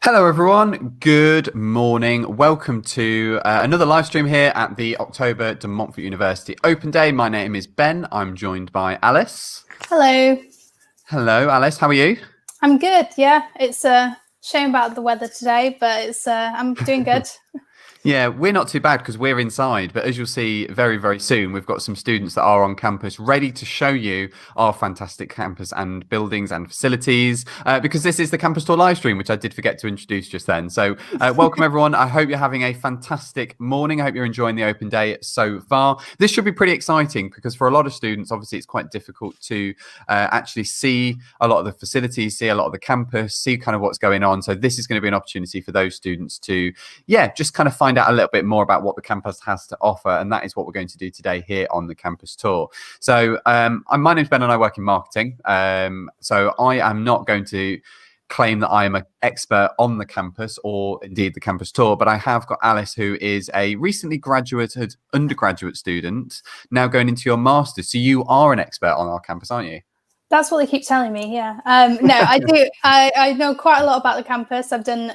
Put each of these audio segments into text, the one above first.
Hello, everyone. Good morning. Welcome to another live stream here at the October de Montfort University Open Day. My name is Ben. I'm joined by Alice. Hello. Hello, Alice. How are you? I'm good. Yeah, it's a shame about the weather today, but I'm doing good. Yeah, we're not too bad because we're inside. But as you'll see very, very soon, we've got some students that are on campus ready to show you our fantastic campus and buildings and facilities because this is the Campus Tour live stream, which I did forget to introduce just then. So welcome, everyone. I hope you're having a fantastic morning. I hope you're enjoying the open day so far. This should be pretty exciting because for a lot of students, obviously, it's quite difficult to actually see a lot of the facilities, see a lot of the campus, see kind of what's going on. So this is going to be an opportunity for those students to, just kind of find out a little bit more about what the campus has to offer, and that is what we're going to do today here on the campus tour. So my name's Ben and I work in marketing, so I am not going to claim that I am an expert on the campus or indeed the campus tour, but I have got Alice, who is a recently graduated undergraduate student now going into your master's. So you are an expert on our campus, aren't you? That's what they keep telling me. Yeah. No, I do. I know quite a lot about the campus. I've done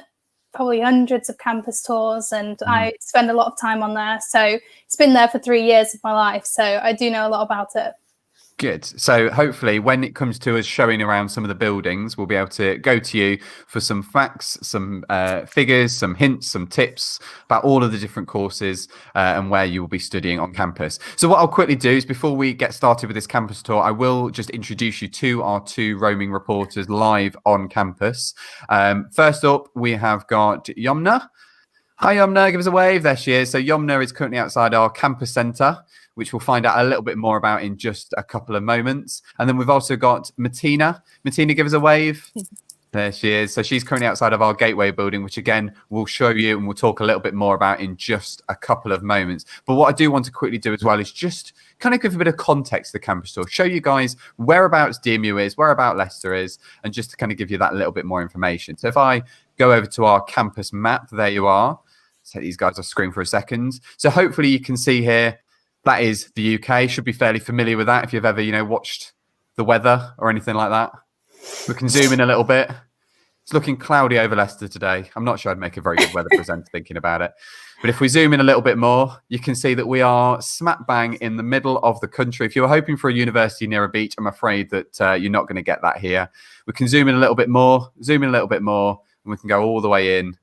probably hundreds of campus tours and I spend a lot of time on there. So it's been there for 3 years of my life. So I do know a lot about it. Good. So hopefully when it comes to us showing around some of the buildings, we'll be able to go to you for some facts, some figures, some hints, some tips about all of the different courses and where you will be studying on campus. So what I'll quickly do is before we get started with this campus tour, I will just introduce you to our two roaming reporters live on campus. First up, we have got Yomna. Hi, Yomna. Give us a wave. There she is. So Yomna is currently outside our campus centre, which we'll find out a little bit more about in just a couple of moments. And then we've also got Martina. Martina, give us a wave. There she is. So she's currently outside of our Gateway building, which again, we'll show you and we'll talk a little bit more about in just a couple of moments. But what I do want to quickly do as well is just kind of give a bit of context to the campus tour, show you guys whereabouts DMU is, whereabouts Leicester is, and just to kind of give you that little bit more information. So if I go over to our campus map, there you are. Set these guys off screen for a second. So hopefully you can see here, that is the UK. Should be fairly familiar with that if you've ever, watched the weather or anything like that. We can zoom in a little bit. It's looking cloudy over Leicester today. I'm not sure I'd make a very good weather presenter thinking about it. But if we zoom in a little bit more, you can see that we are smack bang in the middle of the country. If you were hoping for a university near a beach, I'm afraid that you're not going to get that here. We can zoom in a little bit more, and we can go all the way in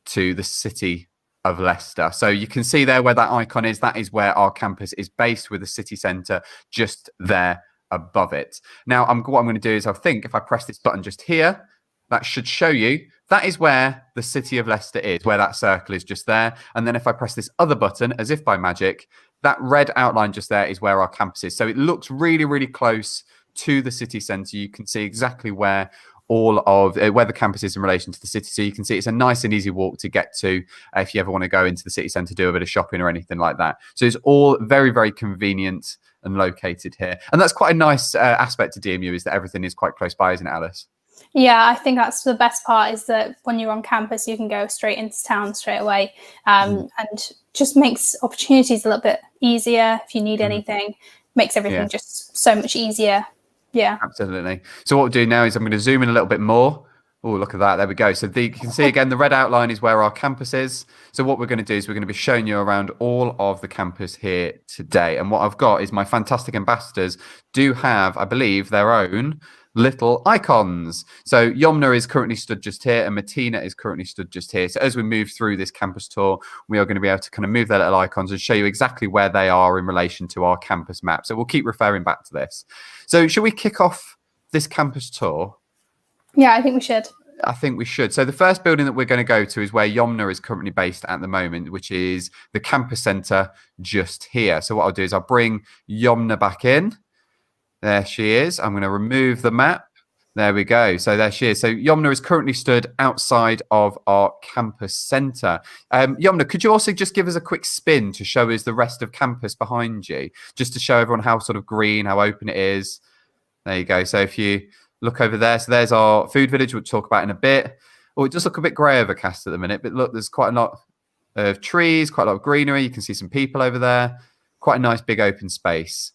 to the city of Leicester. So you can see there where that icon is, that is where our campus is based, with the city centre just there above it. Now, what I'm going to do is I think if I press this button just here, that should show you that is where the city of Leicester is, where that circle is just there. And then if I press this other button, as if by magic, that red outline just there is where our campus is. So it looks really, really close to the city centre. You can see exactly where all of where the campus is in relation to the city. So you can see it's a nice and easy walk to get to if you ever want to go into the city centre, do a bit of shopping or anything like that. So it's all very, very convenient and located here. And that's quite a nice aspect to DMU, is that everything is quite close by, isn't it, Alice? Yeah, I think that's the best part, is that when you're on campus, you can go straight into town straight away, and just makes opportunities a little bit easier. If you need anything, makes everything just so much easier. Yeah, absolutely. So what we'll do now is I'm going to zoom in a little bit more. Oh, look at that. There we go. So you can see again, the red outline is where our campus is. So what we're going to do is we're going to be showing you around all of the campus here today. And what I've got is my fantastic ambassadors do have, I believe, their own little icons. So Yomna is currently stood just here and Martina is currently stood just here. So as we move through this campus tour, we are going to be able to kind of move their little icons and show you exactly where they are in relation to our campus map. So we'll keep referring back to this. So should we kick off this campus tour? Yeah, I think we should. I think we should. So the first building that we're going to go to is where Yomna is currently based at the moment, which is the campus centre just here. So what I'll do is I'll bring Yomna back in. There she is. I'm going to remove the map. There we go. So there she is. So Yomna is currently stood outside of our campus centre. Yomna, could you also just give us a quick spin to show us the rest of campus behind you, just to show everyone how sort of green, how open it is? There you go. So if you look over there, so there's our food village, we'll talk about in a bit. Oh, it does look a bit grey overcast at the minute, but look, there's quite a lot of trees, quite a lot of greenery. You can see some people over there. Quite a nice big open space.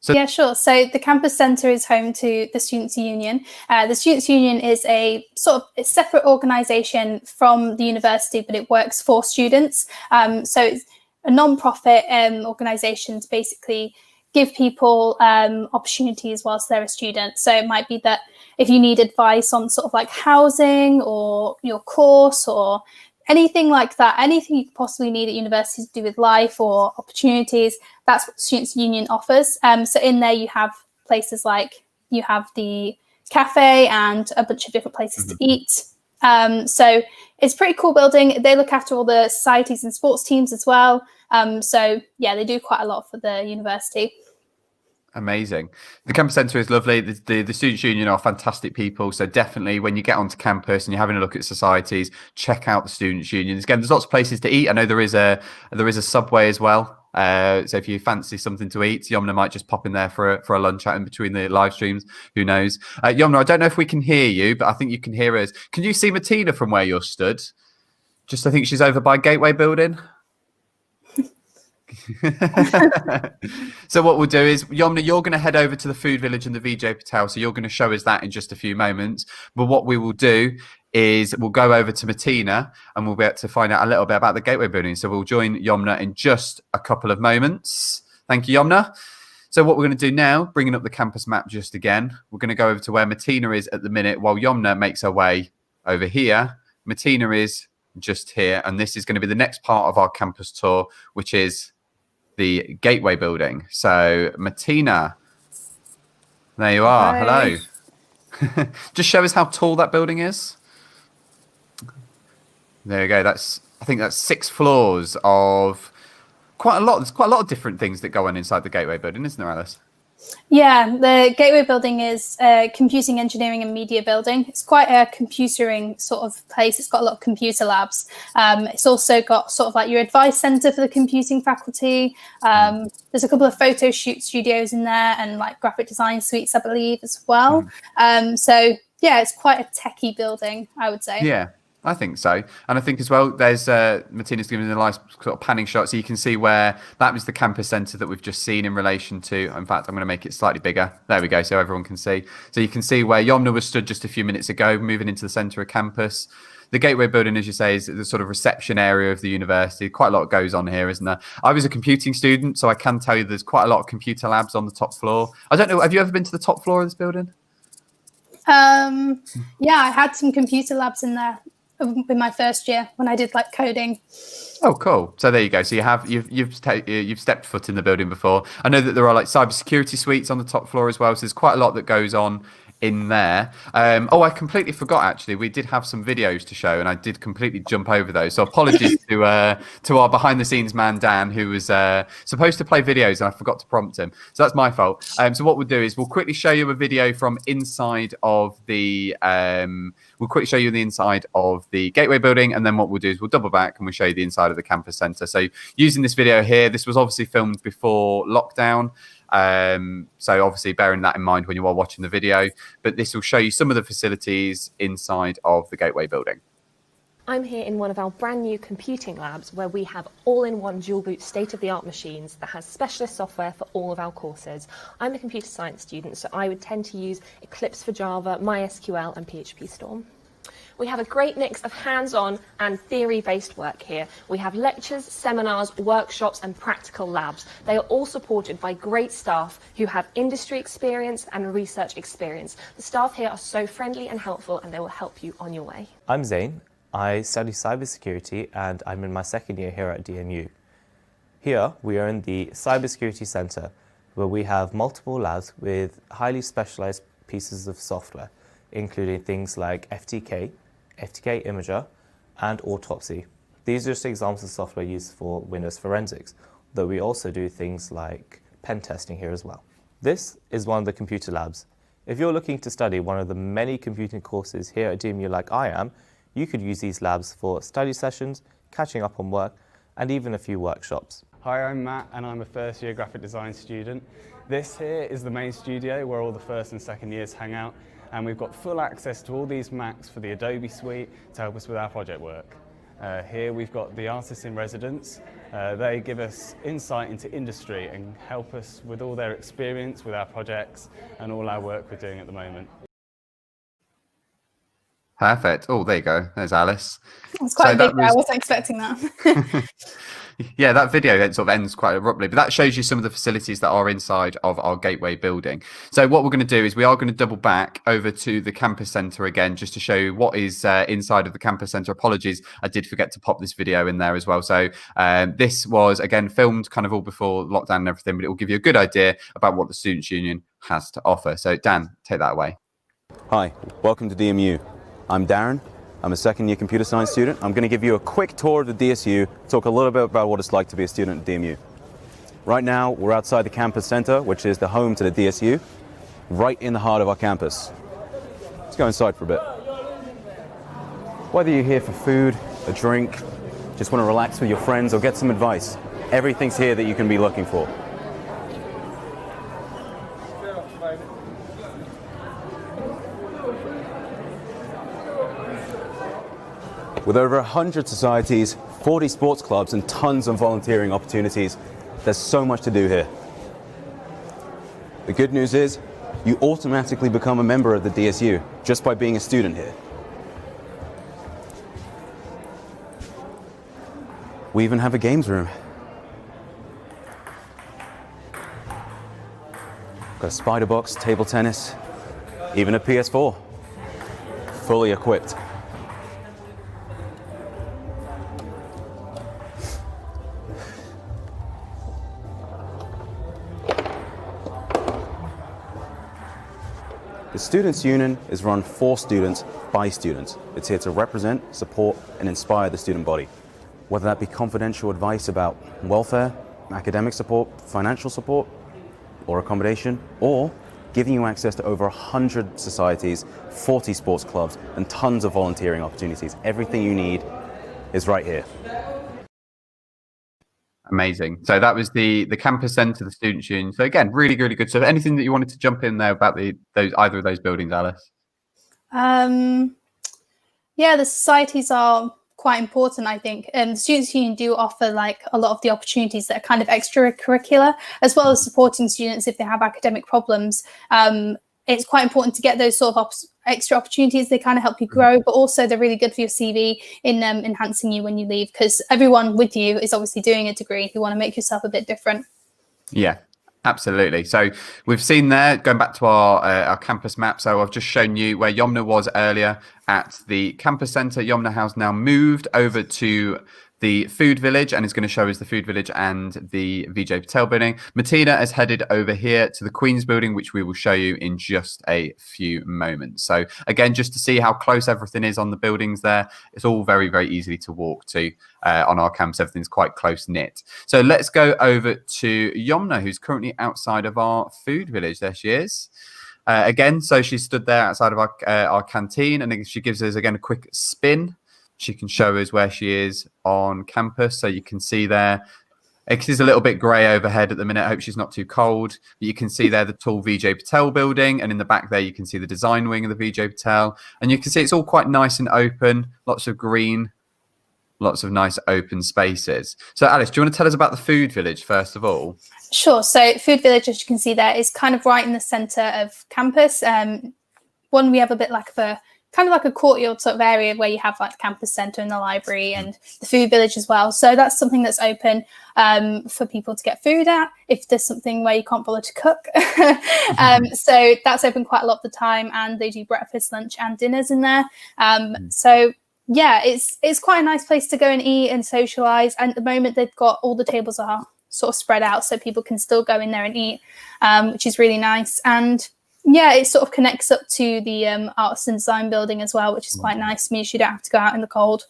Yeah, sure. So the campus centre is home to the Students' Union. The Students' Union is a sort of a separate organisation from the university, but it works for students. So it's a non-profit organisation to basically give people opportunities whilst they're a student. So it might be that if you need advice on sort of like housing or your course or anything like that, anything you could possibly need at university to do with life or opportunities, that's what the Students' Union offers. So in there you have places like, you have the cafe and a bunch of different places to eat. So it's a pretty cool building. They look after all the societies and sports teams as well. So yeah, they do quite a lot for the university. Amazing. The campus centre is lovely. The Students' Union are fantastic people. So definitely when you get onto campus and you're having a look at societies, check out the Students' Union. Again, there's lots of places to eat. I know there is a Subway as well. So if you fancy something to eat, Yomna might just pop in there for a lunch out in between the live streams. Who knows? Yomna, I don't know if we can hear you, but I think you can hear us. Can you see Martina from where you're stood? Just, I think she's over by Gateway Building. So what we'll do is, Yomna, you're going to head over to the Food Village and the Vijay Patel. So you're going to show us that in just a few moments. But what we will do is we'll go over to Martina and we'll be able to find out a little bit about the Gateway Building. So we'll join Yomna in just a couple of moments. Thank you, Yomna. So what we're going to do now, bringing up the campus map just again, we're going to go over to where Martina is at the minute while Yomna makes her way over here. Martina is just here, and this is going to be the next part of our campus tour, which is the Gateway Building. So Martina, there you are. Hi. Hello. Just show us how tall that building is. There you go. I think that's 6 floors of quite a lot. There's quite a lot of different things that go on inside the Gateway Building, isn't there, Alice? Yeah, the Gateway Building is a computing, engineering and media building. It's quite a computering sort of place. It's got a lot of computer labs. It's also got sort of like your advice centre for the computing faculty. There's a couple of photo shoot studios in there and like graphic design suites, I believe, as well. So yeah, it's quite a techie building, I would say. Yeah. I think so. And I think as well, there's Martina's giving a nice sort of panning shot. So you can see where that was the campus centre that we've just seen in relation to, in fact, I'm going to make it slightly bigger. There we go. So everyone can see. So you can see where Yomna was stood just a few minutes ago, moving into the centre of campus. The Gateway Building, as you say, is the sort of reception area of the university. Quite a lot goes on here, isn't there? I was a computing student, so I can tell you there's quite a lot of computer labs on the top floor. I don't know, have you ever been to the top floor of this building? Yeah, I had some computer labs in there in my first year when I did like coding. Oh, cool. So there you go. So you've stepped foot in the building before. I know that there are like cybersecurity suites on the top floor as well. So there's quite a lot that goes on in there. Oh, I completely forgot actually. We did have some videos to show and I did completely jump over those. So apologies to our behind the scenes man, Dan, who was supposed to play videos and I forgot to prompt him. So that's my fault. So what we'll do is we'll quickly show you a video from inside of the inside of the Gateway Building, and then what we'll do is we'll double back and we'll show you the inside of the campus centre. So using this video here, this was obviously filmed before lockdown. So obviously bearing that in mind when you are watching the video, but this will show you some of the facilities inside of the Gateway Building. I'm here in one of our brand new computing labs where we have all-in-one dual-boot state-of-the-art machines that has specialist software for all of our courses. I'm a computer science student, so I would tend to use Eclipse for Java, MySQL and PHP Storm. We have a great mix of hands-on and theory-based work here. We have lectures, seminars, workshops and practical labs. They are all supported by great staff who have industry experience and research experience. The staff here are so friendly and helpful and they will help you on your way. I'm Zain. I study cybersecurity and I'm in my second year here at DNU. Here we are in the Cybersecurity Centre where we have multiple labs with highly specialised pieces of software, including things like FTK, FTK Imager, and Autopsy. These are just examples of software used for Windows forensics, though we also do things like pen testing here as well. This is one of the computer labs. If you're looking to study one of the many computing courses here at DMU like I am, you could use these labs for study sessions, catching up on work, and even a few workshops. Hi, I'm Matt and I'm a first year graphic design student. This here is the main studio where all the first and second years hang out, and we've got full access to all these Macs for the Adobe suite to help us with our project work. Here we've got the artists in residence. They give us insight into industry and help us with all their experience with our projects and all our work we're doing at the moment. Perfect. Oh, there you go. There's Alice. It's quite So big there. I wasn't expecting that. Yeah, that video then sort of ends quite abruptly, but that shows you some of the facilities that are inside of our Gateway building. So what we're going to do is we are going to double back over to the campus centre again, just to show you what is inside of the campus centre. Apologies, I did forget to pop this video in there as well. So this was, again, filmed kind of all before lockdown and everything, but it will give you a good idea about what the Students' Union has to offer. So Dan, take that away. Hi, welcome to DMU. I'm Darren. I'm a second-year computer science student. I'm going to give you a quick tour of the DSU, talk a little bit about what it's like to be a student at DMU. Right now, we're outside the campus center, which is the home to the DSU, right in the heart of our campus. Let's go inside for a bit. Whether you're here for food, a drink, just want to relax with your friends or get some advice, everything's here that you can be looking for. With over 100 societies, 40 sports clubs, and tons of volunteering opportunities, there's so much to do here. The good news is, you automatically become a member of the DSU just by being a student here. We even have a games room. Got a spider box, table tennis, even a PS4. Fully equipped. The Students' Union is run for students by students. It's here to represent, support, and inspire the student body. Whether that be confidential advice about welfare, academic support, financial support, or accommodation, or giving you access to over 100 societies, 40 sports clubs, and tons of volunteering opportunities. Everything you need is right here. Amazing. So that was the campus centre, the Students' Union. So again, really, really good. So anything that you wanted to jump in there about either of those buildings, Alice? Yeah, the societies are quite important, I think. The Students' Union do offer like a lot of the opportunities that are kind of extracurricular, as well as supporting students if they have academic problems. It's quite important to get those sort of extra opportunities. They kind of help you grow, but also they're really good for your CV in enhancing you when you leave, because everyone with you is obviously doing a degree. You want to make yourself a bit different. Yeah. Absolutely. So we've seen there, going back to our campus map. So I've just shown you where Yomna was earlier at the campus centre. Yomna House now moved over to the Food Village and is going to show us the Food Village and the Vijay Patel building. Martina has headed over here to the Queen's building, which we will show you in just a few moments. So again, just to see how close everything is on the buildings there, it's all very, very easy to walk to on our campus. Everything's quite close knit. So let's go over to Yomna, who's currently outside of our Food Village. There she is. Again, so she stood there outside of our canteen, and she gives us, again, a quick spin. She can show us where she is on campus. So you can see there, it is a little bit grey overhead at the minute. I hope she's not too cold. But you can see there the tall Vijay Patel building. And in the back there, you can see the design wing of the Vijay Patel. And you can see it's all quite nice and open. Lots of green, lots of nice open spaces. So Alice, do you want to tell us about the Food Village first of all? Sure. So Food Village, as you can see there, is kind of right in the centre of campus. We have a bit like kind of like a courtyard sort of area where you have like the campus centre and the library and the Food Village as well. So that's something that's open for people to get food at if there's something where you can't bother to cook. So that's open quite a lot of the time, and they do breakfast, lunch and dinners in there. So yeah, it's quite a nice place to go and eat and socialise. And at the moment they've got all the tables are sort of spread out so people can still go in there and eat, which is really nice. And yeah, it sort of connects up to the Arts and Design building as well, which is quite nice. Means you don't have to go out in the cold.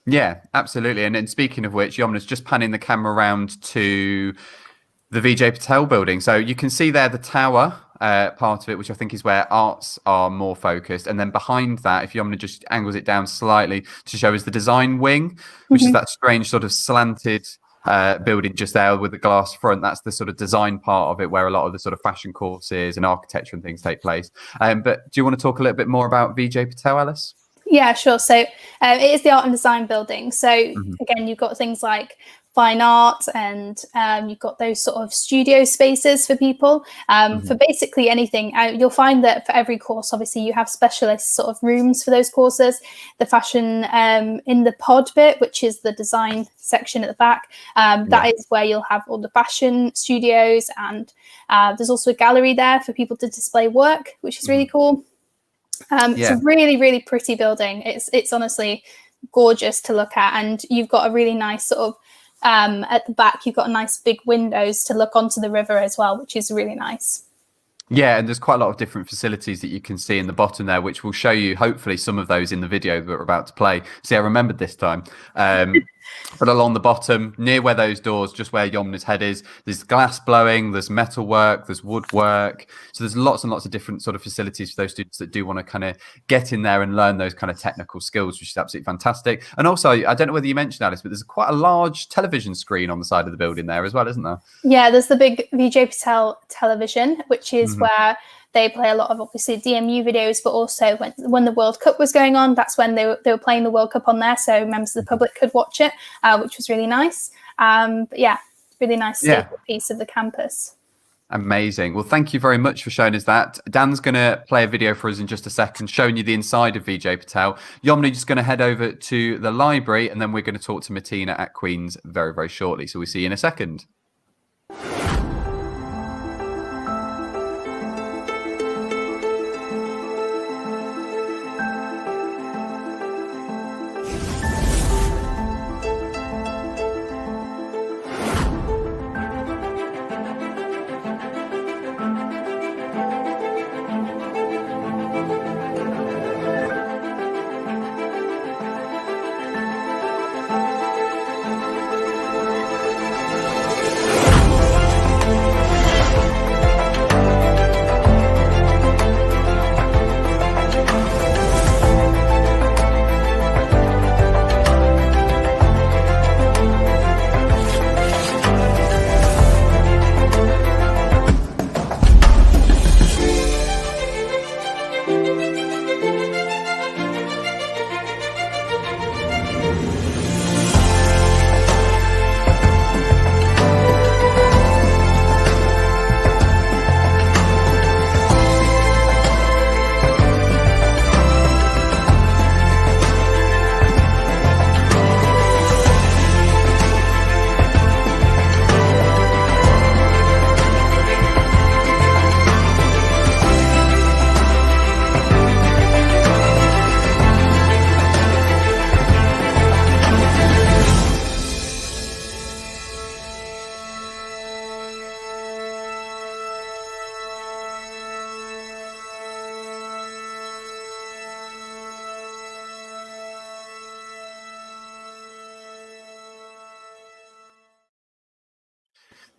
Yeah, absolutely. And then speaking of which, Yomna's just panning the camera around to the Vijay Patel building. So you can see there the tower part of it, which I think is where arts are more focused. And then behind that, if Yomna just angles it down slightly to show us the design wing, which is that strange sort of slanted building just there with the glass front. That's the sort of design part of it where a lot of the sort of fashion courses and architecture and things take place. But do you want to talk a little bit more about Vijay Patel, Alice? Yeah, sure. So it is the art and design building. So again, you've got things like fine art, and you've got those sort of studio spaces for people for basically anything. You'll find that for every course, obviously, you have specialist sort of rooms for those courses. The fashion in the pod bit, which is the design section at the back, that is where you'll have all the fashion studios, and there's also a gallery there for people to display work, which is really cool. It's a really, really pretty building. It's honestly gorgeous to look at, and you've got a really nice sort of at the back, you've got nice big windows to look onto the river as well, which is really nice. Yeah, and there's quite a lot of different facilities that you can see in the bottom there, which will show you hopefully some of those in the video that we're about to play. See, I remembered this time. But along the bottom, near where those doors, just where Yomna's head is, there's glass blowing, there's metal work, there's woodwork. So there's lots and lots of different sort of facilities for those students that do want to kind of get in there and learn those kind of technical skills, which is absolutely fantastic. And also, I don't know whether you mentioned, Alice, but there's quite a large television screen on the side of the building there as well, isn't there? Yeah, there's the big Vijay Patel television, which is where they play a lot of obviously DMU videos, but also when the World Cup was going on, that's when they were playing the World Cup on there, so members of the public could watch it, which was really nice. But yeah, really nice piece of the campus. Amazing. Well, thank you very much for showing us that. Dan's going to play a video for us in just a second, showing you the inside of Vijay Patel. Yomna just going to head over to the library, and then we're going to talk to Martina at Queen's very, very shortly. So we'll see you in a second.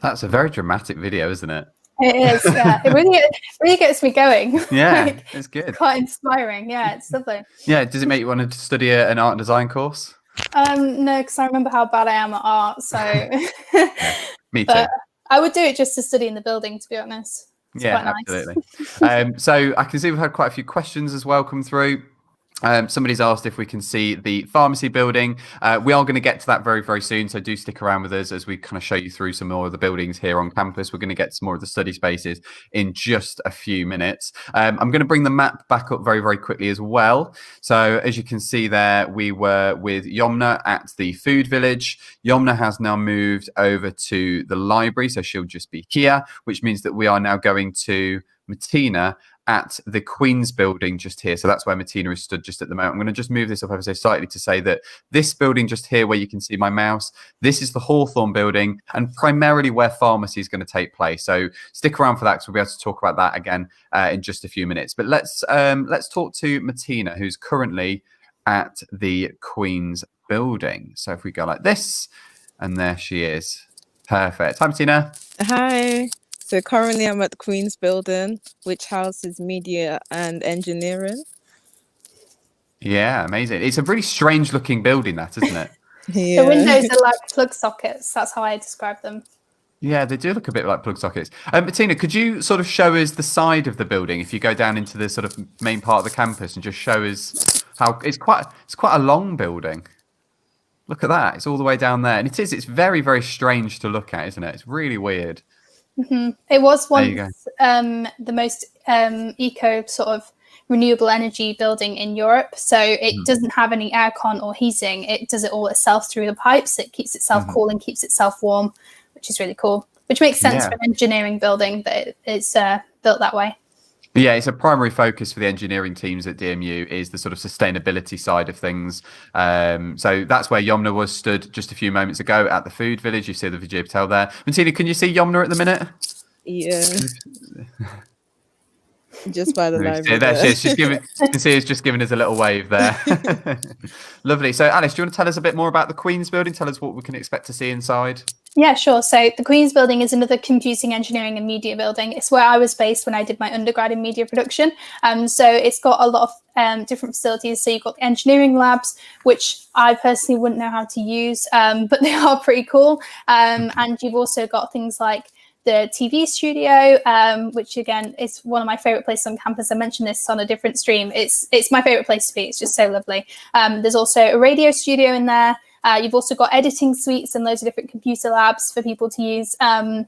That's a very dramatic video, isn't it? It is, yeah. It really gets me going. Yeah, like, it's good. Quite inspiring. Yeah, it's lovely. Yeah, does it make you want to study an art and design course? No, because I remember how bad I am at art. So me too. I would do it just to study in the building, to be honest. It's quite nice. Absolutely. So I can see we've had quite a few questions as well come through. Somebody's asked if we can see the pharmacy building. We are going to get to that very, very soon. So do stick around with us as we kind of show you through some more of the buildings here on campus. We're going to get some more of the study spaces in just a few minutes. I'm going to bring the map back up very, very quickly as well. So as you can see there, we were with Yomna at the food village. Yomna has now moved over to the library. So she'll just be here, which means that we are now going to Martina at the Queen's building just here. So that's where Martina is stood just at the moment. I'm going to just move this up ever so slightly to say that this building just here where you can see my mouse, this is the Hawthorne building and primarily where pharmacy is going to take place. So stick around for that because we'll be able to talk about that again in just a few minutes. But let's talk to Martina, who's currently at the Queen's building. So if we go like this, and there she is. Perfect. Hi, Martina. Hi. So currently I'm at the Queen's building, which houses media and engineering. Yeah, amazing. It's a really strange looking building, that, isn't it? Yeah. The windows are like plug sockets. That's how I describe them. Yeah, they do look a bit like plug sockets. Martina, could you sort of show us the side of the building if you go down into the sort of main part of the campus and just show us how it's quite a long building. Look at that. It's all the way down there. And it's very, very strange to look at, isn't it? It's really weird. It was There you once the most eco sort of renewable energy building in Europe. So it doesn't have any aircon or heating. It does it all itself through the pipes. It keeps itself cool and keeps itself warm, which is really cool. Which makes sense for an engineering building that it's built that way. Yeah, it's a primary focus for the engineering teams at DMU is the sort of sustainability side of things. So that's where Yomna was stood just a few moments ago at the food village. You see the Vijay Patel there. Martina, can you see Yomna at the minute? Yeah. Just by the library. There she is. You can see it's just giving us a little wave there. Lovely. So Alice, do you want to tell us a bit more about the Queen's Building? Tell us what we can expect to see inside. Yeah, sure. So the Queen's Building is another computing, engineering and media building. It's where I was based when I did my undergrad in media production. So it's got a lot of different facilities. So you've got engineering labs, which I personally wouldn't know how to use, but they are pretty cool. And you've also got things like the TV studio, which again is one of my favorite places on campus. I mentioned this on a different stream. It's my favorite place to be. It's just so lovely. There's also a radio studio in there. You've also got editing suites and loads of different computer labs for people to use. I'm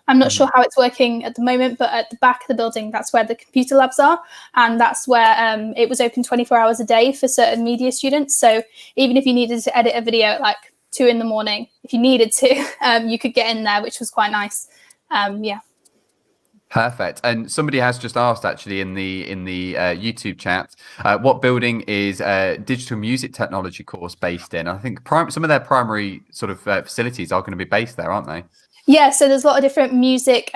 not sure how it's working at the moment, but at the back of the building, that's where the computer labs are. And that's where it was open 24 hours a day for certain media students. So even if you needed to edit a video at like 2 a.m, if you needed to, you could get in there, which was quite nice. Yeah. Perfect. And somebody has just asked actually in the YouTube chat, what building is digital music technology course based in? I think some of their primary sort of facilities are going to be based there, aren't they? Yeah, so there's a lot of different music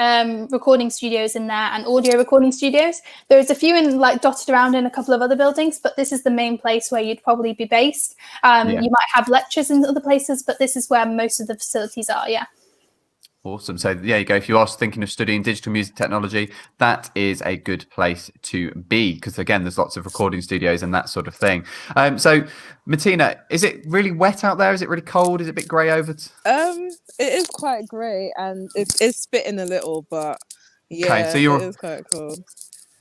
recording studios in there and audio recording studios. There's a few dotted around in a couple of other buildings, but this is the main place where you'd probably be based. You might have lectures in other places, but this is where most of the facilities are, yeah. Awesome. So there you go. If you are thinking of studying digital music technology, that is a good place to be because, again, there's lots of recording studios and that sort of thing. So, Martina, is it really wet out there? Is it really cold? Is it a bit grey over? It is quite grey and it's spitting a little, but yeah, okay, so it is quite cold.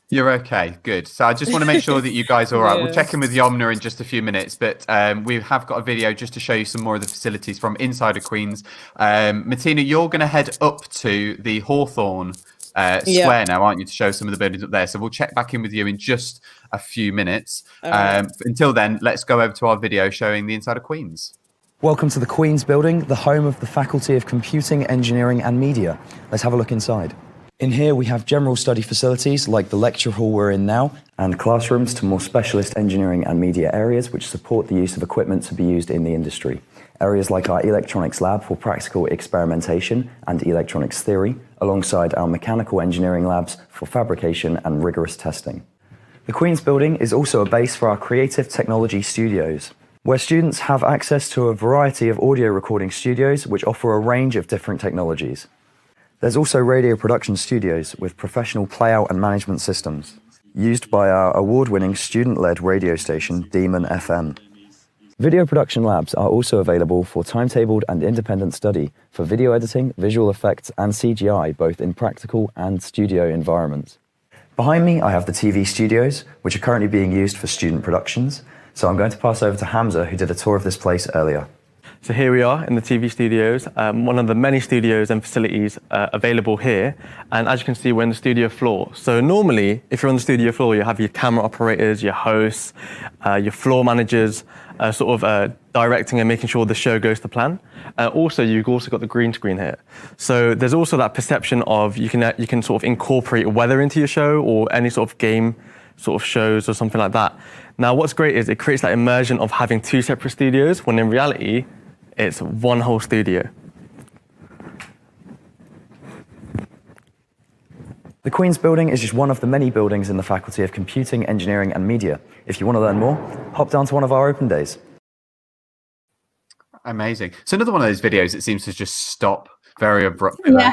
You're okay. Good. So I just want to make sure that you guys are all right. We'll check in with Yomna in just a few minutes, but we have got a video just to show you some more of the facilities from inside of Queen's. Martina, you're going to head up to the Hawthorne Square now, aren't you, to show some of the buildings up there. So we'll check back in with you in just a few minutes. Until then, let's go over to our video showing the inside of Queen's. Welcome to the Queen's Building, the home of the Faculty of Computing, Engineering and Media. Let's have a look inside. In here we have general study facilities like the lecture hall we're in now and classrooms to more specialist engineering and media areas which support the use of equipment to be used in the industry. Areas like our electronics lab for practical experimentation and electronics theory, alongside our mechanical engineering labs for fabrication and rigorous testing. The Queen's Building is also a base for our creative technology studios, where students have access to a variety of audio recording studios which offer a range of different technologies. There's also radio production studios with professional playout and management systems, used by our award-winning student-led radio station, Demon FM. Video production labs are also available for timetabled and independent study for video editing, visual effects and CGI, both in practical and studio environments. Behind me, I have the TV studios, which are currently being used for student productions, so I'm going to pass over to Hamza, who did a tour of this place earlier. So here we are in the TV studios, one of the many studios and facilities available here. And as you can see, we're in the studio floor. So normally, if you're on the studio floor, you have your camera operators, your hosts, your floor managers, directing and making sure the show goes to plan. Also, you've also got the green screen here. So there's also that perception of you can sort of incorporate weather into your show or any sort of game sort of shows or something like that. Now, what's great is it creates that immersion of having two separate studios when in reality, it's one whole studio. The Queen's Building is just one of the many buildings in the Faculty of Computing, Engineering and Media. If you want to learn more, hop down to one of our open days. Amazing. So another one of those videos that seems to just stop very abruptly. Yeah.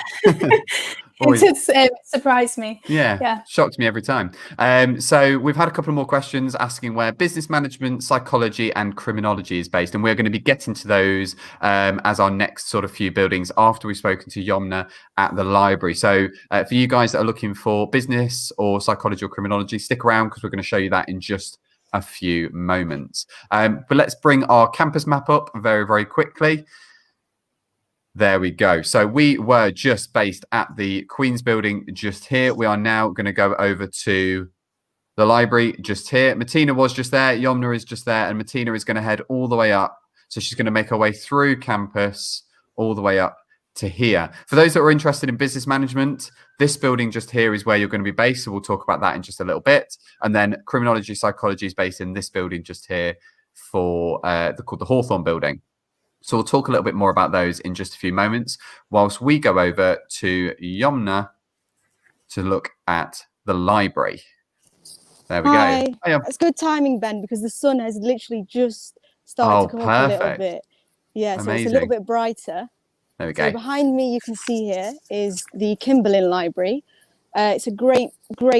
It just surprised me. Yeah, shocked me every time. So we've had a couple more questions asking where business management, psychology and criminology is based, and we're going to be getting to those as our next sort of few buildings after we've spoken to Yomna at the library. So for you guys that are looking for business or psychology or criminology, stick around because we're going to show you that in just a few moments. But let's bring our campus map up very, very quickly. There we go. So we were just based at the Queen's Building just here. We are now going to go over to the library just here. Martina was just there. Yomna is just there. And Martina is going to head all the way up. So she's going to make her way through campus all the way up to here. For those that are interested in business management, this building just here is where you're going to be based. So we'll talk about that in just a little bit. And then criminology psychology is based in this building just here for called the Hawthorne building. So we'll talk a little bit more about those in just a few moments, whilst we go over to Yomna to look at the library. There we Hi. go. Hiya. It's good timing, Ben, because the sun has literally just started to come up a little bit. Yeah, so it's a little bit brighter. There we So go. behind me, you can see here is the Kimberlin Library. It's a great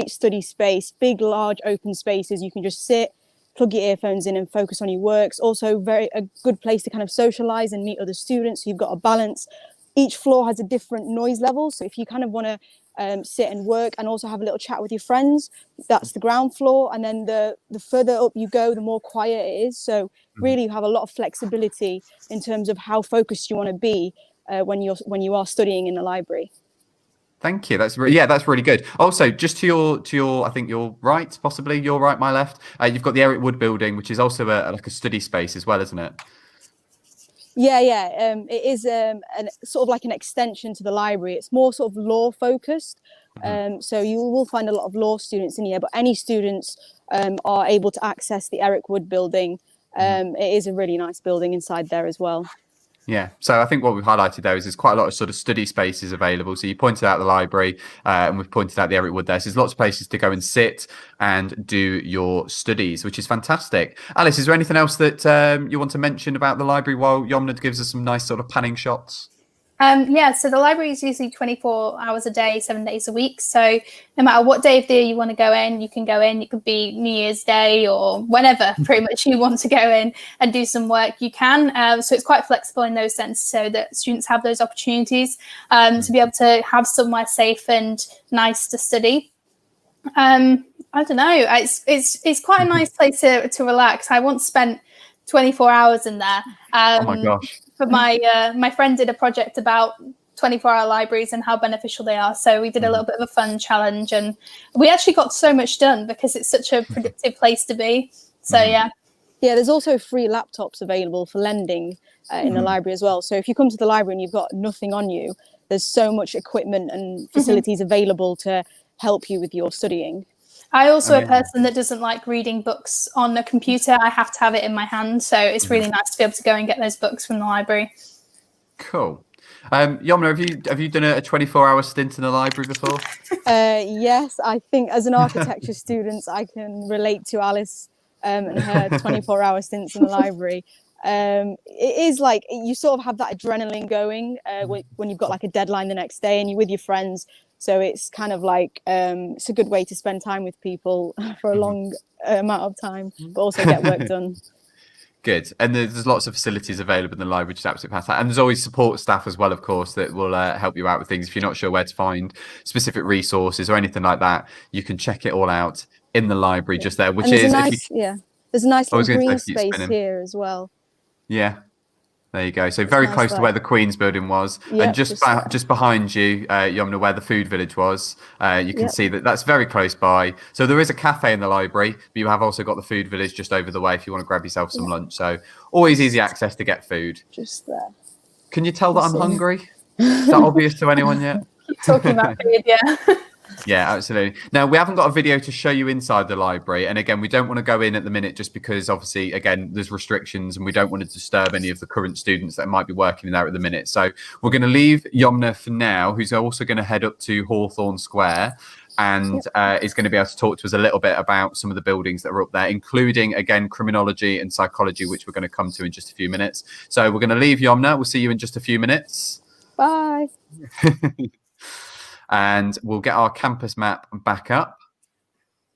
study space, big, large, open spaces. You can just sit, plug your earphones in and focus on your works. Also a good place to kind of socialize and meet other students. So you've got a balance. Each floor has a different noise level. So if you kind of want to sit and work and also have a little chat with your friends, that's the ground floor. And then the further up you go, the more quiet it is. So really you have a lot of flexibility in terms of how focused you want to be when you are studying in the library. Thank you. That's really good. Also, just to your, I think you're right, possibly you're right, my left. You've got the Eric Wood building, which is also like a study space as well, isn't it? Yeah. It is sort of like an extension to the library. It's more sort of law focused. So you will find a lot of law students in here, but any students are able to access the Eric Wood building. It is a really nice building inside there as well. Yeah, so I think what we've highlighted there is there's quite a lot of sort of study spaces available. So you pointed out the library and we've pointed out the Eric Wood there. So there's lots of places to go and sit and do your studies, which is fantastic. Alice, is there anything else that you want to mention about the library while Yomna gives us some nice sort of panning shots? So the library is usually 24 hours a day, 7 days a week. So no matter what day of the year you want to go in, you can go in. It could be New Year's Day or whenever pretty much you want to go in and do some work, you can. So it's quite flexible in those senses so that students have those opportunities to be able to have somewhere safe and nice to study. I don't know. It's quite a nice place to relax. I once spent 24 hours in there. Oh my gosh. But my friend did a project about 24-hour libraries and how beneficial they are. So we did a little bit of a fun challenge, and we actually got so much done because it's such a productive place to be. So yeah. Yeah, there's also free laptops available for lending in the library as well. So if you come to the library and you've got nothing on you, there's so much equipment and facilities available to help you with your studying. I also a person that doesn't like reading books on a computer. I have to have it in my hand. So it's really nice to be able to go and get those books from the library. Cool. Yomna, have you done a 24-hour stint in the library before? Yes, I think as an architecture student, I can relate to Alice and her 24-hour stints in the library. It is like you sort of have that adrenaline going when you've got like a deadline the next day and you're with your friends. So it's kind of like it's a good way to spend time with people for a long amount of time, but also get work done. Good. And there's lots of facilities available in the library, which is absolutely fantastic. And there's always support staff as well, of course, that will help you out with things. If you're not sure where to find specific resources or anything like that, you can check it all out in the library just there, which is... There's a nice little green space here as well. Yeah. There you go. So very close to where the Queen's building was. Yep, and just behind you, Yomna, where the food village was, you can see that that's very close by. So there is a cafe in the library, but you have also got the food village just over the way if you want to grab yourself some lunch. So always easy access to get food. Just there. Can you tell that I'm hungry? Is that obvious to anyone yet? Keep talking about food, yeah. Yeah, absolutely. Now, we haven't got a video to show you inside the library. And again, we don't want to go in at the minute just because obviously, again, there's restrictions and we don't want to disturb any of the current students that might be working in there at the minute. So we're going to leave Yomna for now, who's also going to head up to Hawthorne Square and is going to be able to talk to us a little bit about some of the buildings that are up there, including, again, criminology and psychology, which we're going to come to in just a few minutes. So we're going to leave Yomna. We'll see you in just a few minutes. Bye. And we'll get our campus map back up.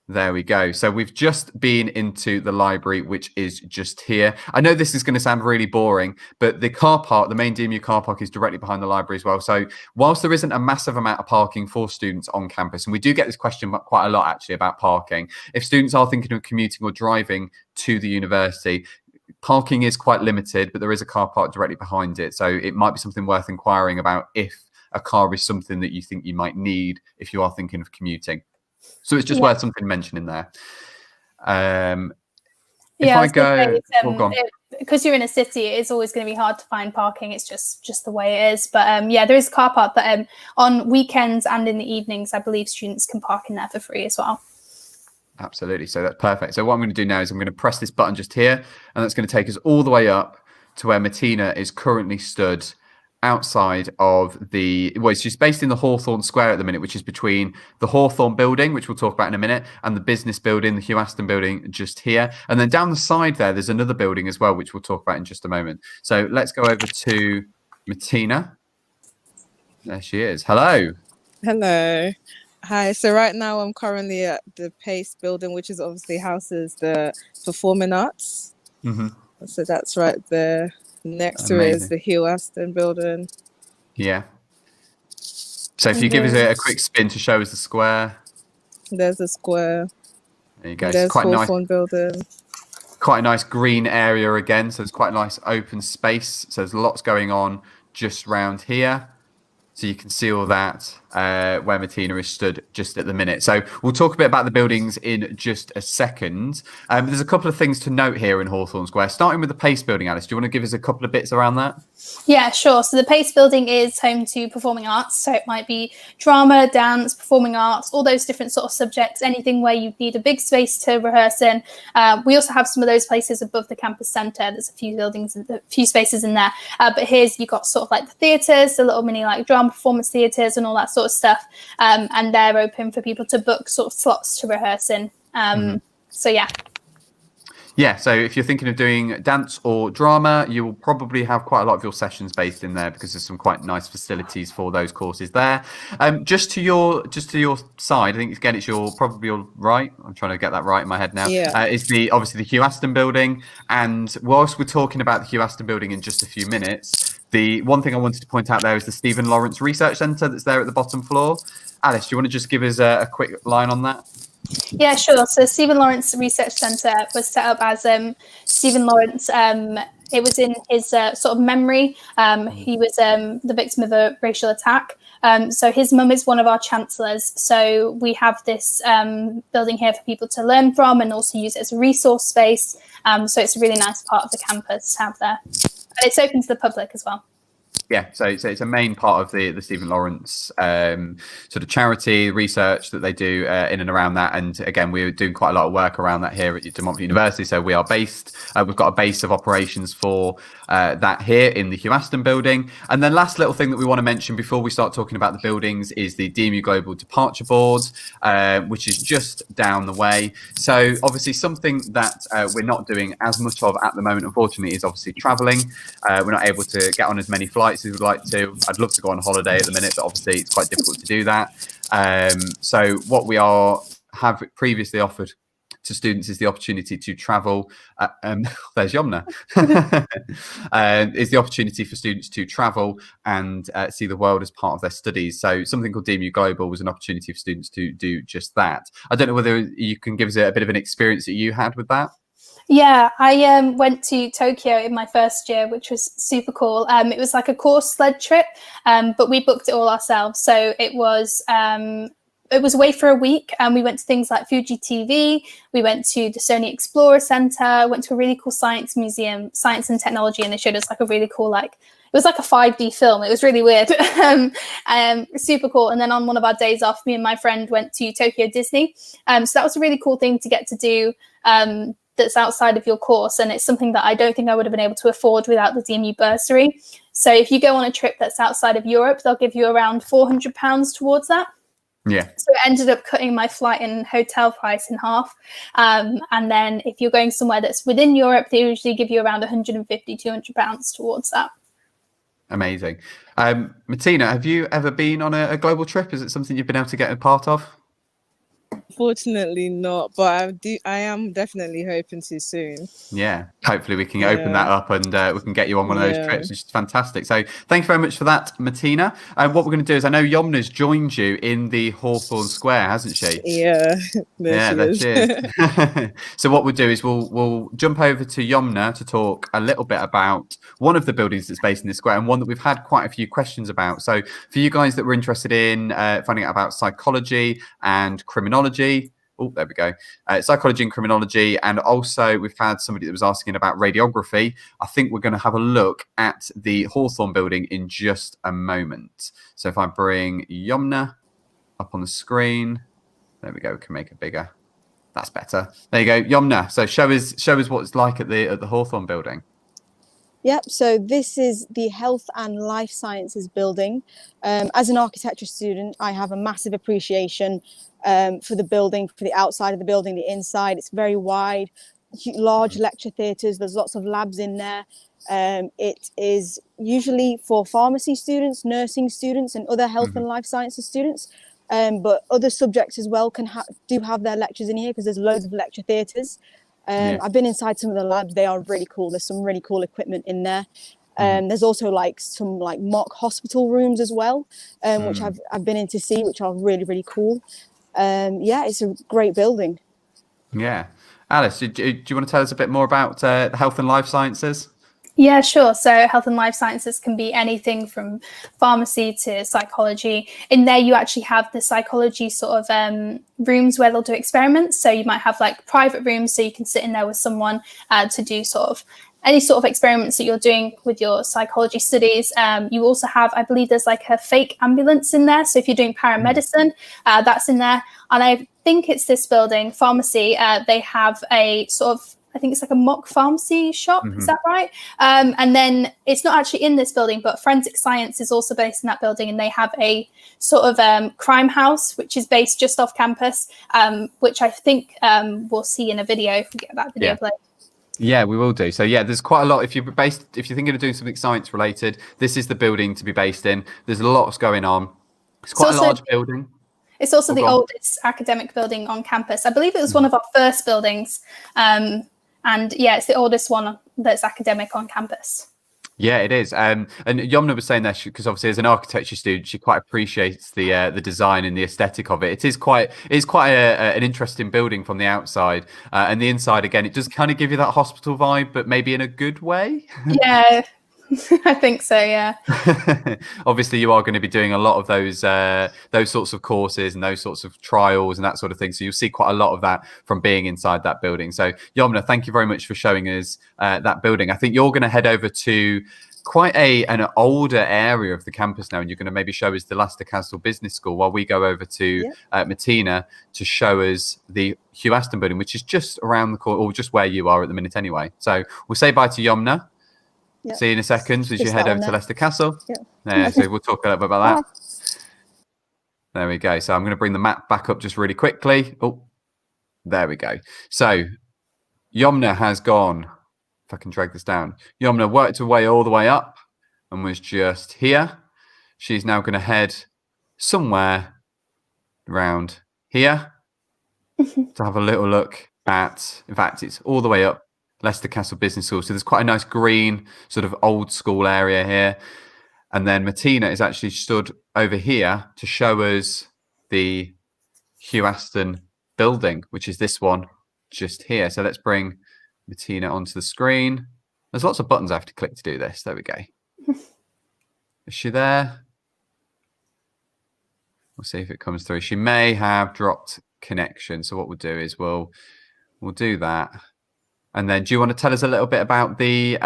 There we go. So we've just been into the library, which is just here. I know this is going to sound really boring, but the car park, the main DMU car park, is directly behind the library as well. So whilst there isn't a massive amount of parking for students on campus, and we do get this question quite a lot actually about parking, if students are thinking of commuting or driving to the university, parking is quite limited, but there is a car park directly behind it. So it might be something worth inquiring about if a car is something that you think you might need if you are thinking of commuting. So it's just worth something mentioning there. If I go, because you're in a city, it's always going to be hard to find parking. It's just the way it is. But yeah, there is a car park, but on weekends and in the evenings, I believe students can park in there for free as well. Absolutely. So that's perfect. So what I'm going to do now is I'm going to press this button just here, and that's going to take us all the way up to where Martina is currently stood outside of she's based in the Hawthorne Square at the minute, which is between the Hawthorne building, which we'll talk about in a minute, and the business building, the Hugh Aston building just here. And then down the side there's another building as well, which we'll talk about in just a moment. So let's go over to Martina. There she is. Hello. Hello. Hi. So right now I'm currently at the Pace building, which is obviously houses the performing arts. Mm-hmm. So that's right there. Next to it is the Hugh Aston building. Yeah. So if you give us a quick spin to show us the square. There's the square. There you go. There's it's quite Hawthorne nice. building. Quite a nice green area again. So it's quite a nice open space. So there's lots going on just round here. So you can see all that where Martina is stood just at the minute. So we'll talk a bit about the buildings in just a second. There's a couple of things to note here in Hawthorne Square, starting with the Pace building. Alice, do you want to give us a couple of bits around that? Yeah, sure. So the Pace building is home to performing arts. So it might be drama, dance, performing arts, all those different sort of subjects, anything where you need a big space to rehearse in. We also have some of those places above the campus centre. There's a few buildings, a few spaces in there. But here's, you've got sort of like the theatres, the little mini like drama performance theatres and all that sort of stuff. And they're open for people to book sort of slots to rehearse in. So yeah. Yeah, so if you're thinking of doing dance or drama, you will probably have quite a lot of your sessions based in there because there's some quite nice facilities for those courses there. Just to your side, I think again it's probably your right. I'm trying to get that right in my head now. Yeah. Is obviously the Hugh Aston building, and whilst we're talking about the Hugh Aston building in just a few minutes, the one thing I wanted to point out there is the Stephen Lawrence Research Centre that's there at the bottom floor. Alice, do you want to just give us a quick line on that? Yeah, sure. So Stephen Lawrence Research Centre was set up as Stephen Lawrence. It was in his sort of memory. He was the victim of a racial attack. So his mum is one of our chancellors. So we have this building here for people to learn from and also use it as a resource space. So it's a really nice part of the campus to have there. And it's open to the public as well. Yeah, so it's a main part of the Stephen Lawrence sort of charity research that they do in and around that. And again, we're doing quite a lot of work around that here at De Montfort University. So we are based, we've got a base of operations for that here in the Hugh Aston building. And then last little thing that we want to mention before we start talking about the buildings is the DMU Global Departure Board, which is just down the way. So obviously something that we're not doing as much of at the moment, unfortunately, is obviously traveling. We're not able to get on as many flights as we'd like to. I'd love to go on holiday at the minute, but obviously it's quite difficult to do that. So what we have previously offered to students is the opportunity to travel. There's Yomna. Is the opportunity for students to travel and see the world as part of their studies. So something called DMU Global was an opportunity for students to do just that. I don't know whether you can give us a bit of an experience that you had with that. Yeah, I went to Tokyo in my first year, which was super cool. It was like a course-led trip, but we booked it all ourselves. So it was away for a week, and we went to things like Fuji TV. We went to the Sony Explorer Center, went to a really cool science museum, science and technology, and they showed us like a really cool, it was like a 5D film. It was really weird, super cool. And then on one of our days off, me and my friend went to Tokyo Disney. So that was a really cool thing to get to do. That's outside of your course, and it's something that I don't think I would have been able to afford without the DMU bursary. So if you go on a trip that's outside of Europe, they'll give you around £400 towards that. Yeah. So it ended up cutting my flight and hotel price in half. And then if you're going somewhere that's within Europe, they usually give you around £150, £200 towards that. Amazing. Martina, have you ever been on a global trip? Is it something you've been able to get a part of? Unfortunately not, but I am definitely hoping to soon. Yeah, hopefully we can open that up and we can get you on one of those trips, which is fantastic. So thank you very much for that, Martina. And what we're going to do is, I know Yomna's joined you in the Hawthorne Square, hasn't she? Yeah, there she is. So what we'll do is we'll jump over to Yomna to talk a little bit about one of the buildings that's based in this square, and one that we've had quite a few questions about. So for you guys that were interested in finding out about psychology and criminology, oh, there we go. Psychology and criminology. And also we've had somebody that was asking about radiography. I think we're going to have a look at the Hawthorne building in just a moment. So if I bring Yomna up on the screen, there we go. We can make it bigger. That's better. There you go, Yomna. So show us what it's like at the Hawthorne building. Yep, so this is the Health and Life Sciences building. As an architecture student, I have a massive appreciation for the building, for the outside of the building, the inside. It's very wide, large lecture theatres. There's lots of labs in there. It is usually for pharmacy students, nursing students, and other health and life sciences students. But other subjects as well do have their lectures in here, because there's loads of lecture theatres. I've been inside some of the labs. They are really cool. There's some really cool equipment in there. There's also some mock hospital rooms as well, which I've been in to see, which are really, really cool. Yeah, it's a great building. Yeah. Alice, do you want to tell us a bit more about the Health and Life Sciences? Yeah, sure. So health and life sciences can be anything from pharmacy to psychology. In there, you actually have the psychology sort of rooms where they'll do experiments. So you might have like private rooms, so you can sit in there with someone to do sort of any sort of experiments that you're doing with your psychology studies. You also have, I believe there's like a fake ambulance in there. So if you're doing paramedicine, that's in there. And I think it's this building, pharmacy, they have a sort of, I think it's like a mock pharmacy shop. Is that right? And then it's not actually in this building, but Forensic Science is also based in that building, and they have a sort of crime house, which is based just off campus, which I think we'll see in a video if we get that video played. Yeah, we will do. So yeah, there's quite a lot. If you're thinking of doing something science related, this is the building to be based in. There's lots going on. It's quite a large building. It's also the oldest academic building on campus. I believe it was one of our first buildings. And yeah, it's the oldest one that's academic on campus. Yeah, it is. And Yomna was saying that because obviously as an architecture student, she quite appreciates the design and the aesthetic of it. It is quite an interesting building from the outside, and the inside again. It does kind of give you that hospital vibe, but maybe in a good way. Yeah. I think so, yeah. Obviously, you are going to be doing a lot of those sorts of courses and those sorts of trials and that sort of thing. So you'll see quite a lot of that from being inside that building. So Yomna, thank you very much for showing us that building. I think you're going to head over to quite an older area of the campus now, and you're going to maybe show us the Leicester Castle Business School while we go over to Martina to show us the Hugh Aston building, which is just around the corner, or just where you are at the minute anyway. So we'll say bye to Yomna. Yep. See you in a second as you head over to Leicester Castle. Yep. So we'll talk a little bit about that. There we go. So I'm going to bring the map back up just really quickly. Oh, there we go. So Yomna has gone, if I can drag this down, Yomna worked her way all the way up and was just here. She's now going to head somewhere around here to have a little look at, in fact, it's all the way up Leicester Castle Business School. So there's quite a nice green sort of old school area here. And then Martina is actually stood over here to show us the Hugh Aston building, which is this one just here. So let's bring Martina onto the screen. There's lots of buttons I have to click to do this. There we go. Is she there? We'll see if it comes through. She may have dropped connection. So what we'll do is we'll do that. And then do you want to tell us a little bit about the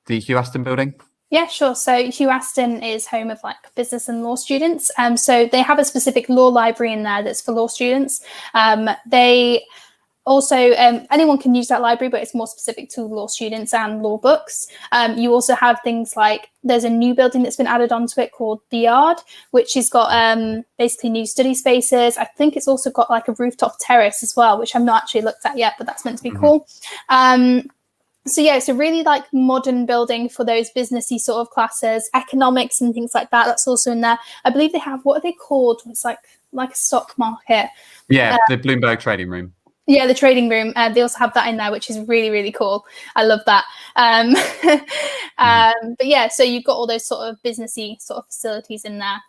Hugh Aston building? Yeah, sure. So Hugh Aston is home of like business and law students. So they have a specific law library in there that's for law students. They also, anyone can use that library, but it's more specific to law students and law books. You also have things like, there's a new building that's been added onto it called The Yard, which has got basically new study spaces. I think it's also got like a rooftop terrace as well, which I've not actually looked at yet, but that's meant to be cool. So yeah, it's a really like modern building for those businessy sort of classes, economics and things like that. That's also in there. I believe they have, what are they called? It's like like a stock market. Yeah, the Bloomberg trading room. Yeah, the trading room. They also have that in there, which is really, really cool. I love that. But yeah, so you've got all those sort of businessy sort of facilities in there.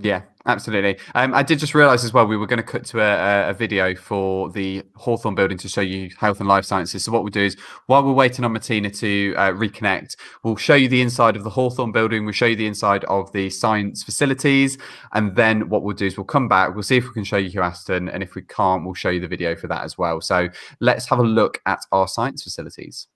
Yeah, absolutely. I did just realise as well, we were going to cut to a video for the Hawthorne building to show you health and life sciences. So what we'll do is, while we're waiting on Martina to reconnect, we'll show you the inside of the Hawthorne building, we'll show you the inside of the science facilities, and then what we'll do is we'll come back, we'll see if we can show you Hugh Aston, and if we can't, we'll show you the video for that as well. So let's have a look at our science facilities.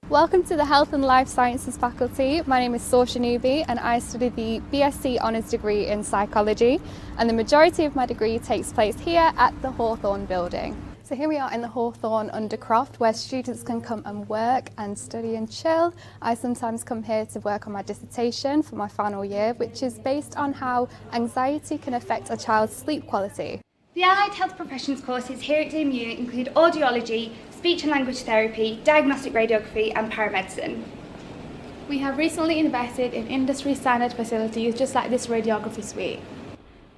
Welcome to the Health and Life Sciences faculty. My name is Sorsha Newby and I study the BSc Honours degree in psychology, and the majority of my degree takes place here at the Hawthorne building. So here we are in the Hawthorne Undercroft, where students can come and work and study and chill. I sometimes come here to work on my dissertation for my final year, which is based on how anxiety can affect a child's sleep quality. The allied health professions courses here at DMU include audiology, speech and language therapy, diagnostic radiography and paramedicine. We have recently invested in industry standard facilities just like this radiography suite,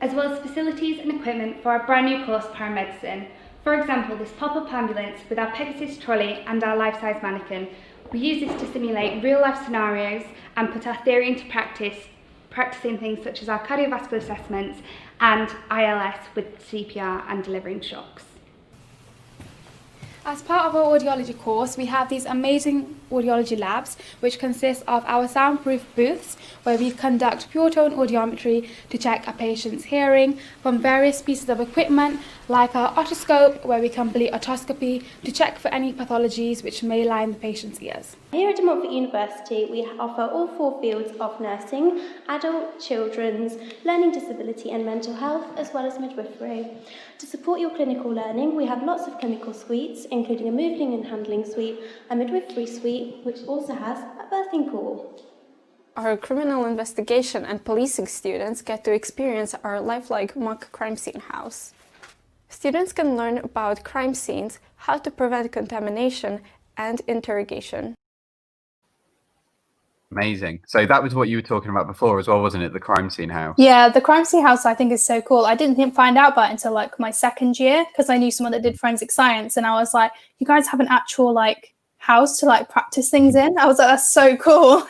as well as facilities and equipment for our brand new course Paramedicine. For example, this pop-up ambulance with our Pegasus trolley and our life-size mannequin. We use this to simulate real-life scenarios and put our theory into practice, practicing things such as our cardiovascular assessments and ILS with CPR and delivering shocks. As part of our audiology course, we have these amazing audiology labs, which consist of our soundproof booths, where we conduct pure tone audiometry to check a patient's hearing from various pieces of equipment, like our otoscope, where we complete otoscopy to check for any pathologies which may lie in the patient's ears. Here at De Montfort University, we offer all 4 fields of nursing, adult, children's, learning disability and mental health, as well as midwifery. To support your clinical learning, we have lots of clinical suites, including a moving and handling suite, a midwifery suite, which also has a birthing pool. Our criminal investigation and policing students get to experience our lifelike mock crime scene house. Students can learn about crime scenes, how to prevent contamination, and interrogation. Amazing. So that was what you were talking about before as well, wasn't it? The crime scene house. Yeah, the crime scene house I think is so cool. I didn't find out about it until like my second year, because I knew someone that did forensic science, and I was like, you guys have an actual like house to like practice things in. I was like, that's so cool.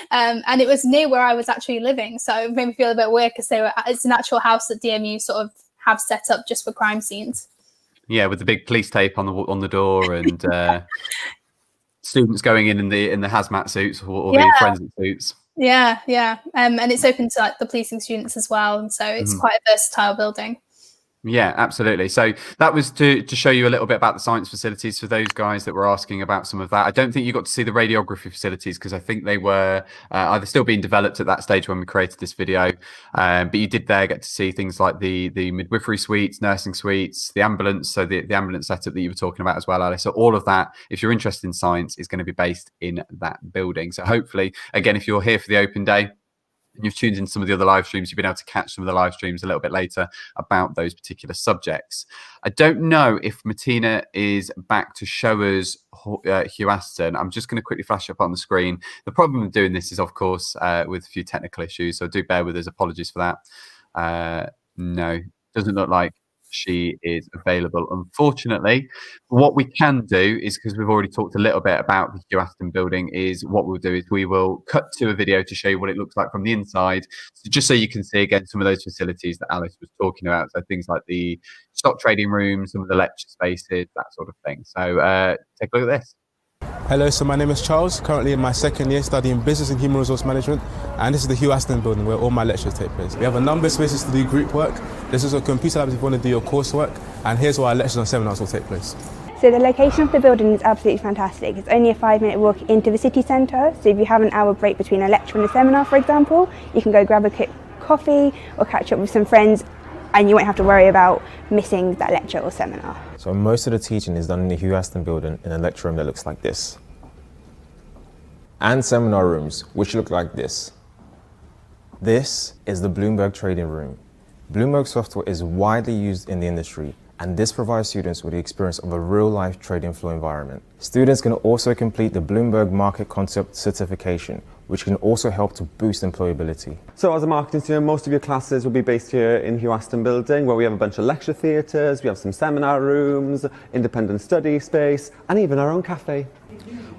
And it was near where I was actually living, so it made me feel a bit weird, because it's an actual house that DMU sort of have set up just for crime scenes. Yeah, with the big police tape on the door, and students going in the hazmat suits or the forensic suits. Yeah. And it's open to like the policing students as well, and so it's quite a versatile building. Yeah, absolutely. So that was to show you a little bit about the science facilities for those guys that were asking about some of that. I don't think you got to see the radiography facilities, because I think they were either still being developed at that stage when we created this video. But you did there get to see things like the midwifery suites, nursing suites, the ambulance. So the ambulance setup that you were talking about as well, Alice. So all of that, if you're interested in science, is going to be based in that building. So hopefully, again, if you're here for the open day, and you've tuned in some of the other live streams, you've been able to catch some of the live streams a little bit later about those particular subjects. I don't know if Martina is back to show us Hugh Aston. I'm just going to quickly flash up on the screen. The problem with doing this is, of course, with a few technical issues, so do bear with us. Apologies for that. No, doesn't look like she is available, unfortunately. What we can do is, because we've already talked a little bit about the Hugh Aston building, is what we'll do is we will cut to a video to show you what it looks like from the inside, so just so you can see again some of those facilities that Alice was talking about. So things like the stock trading room, some of the lecture spaces, that sort of thing. So take a look at this. Hello, so my name is Charles, currently in my second year studying business and human resource management, and this is the Hugh Aston building where all my lectures take place. We have a number of spaces to do group work. There's also a computer lab if you want to do your coursework, and here's where our lectures and seminars will take place. So the location of the building is absolutely fantastic. It's only a 5-minute walk into the city centre, so if you have an hour break between a lecture and a seminar, for example, you can go grab a quick coffee or catch up with some friends, and you won't have to worry about missing that lecture or seminar. So most of the teaching is done in the Hugh Aston building in a lecture room that looks like this. And seminar rooms, which look like this. This is the Bloomberg trading room. Bloomberg software is widely used in the industry, and this provides students with the experience of a real-life trading floor environment. Students can also complete the Bloomberg Market Concept certification, which can also help to boost employability. So as a marketing student, most of your classes will be based here in Hugh Aston Building, where we have a bunch of lecture theatres, we have some seminar rooms, independent study space, and even our own cafe.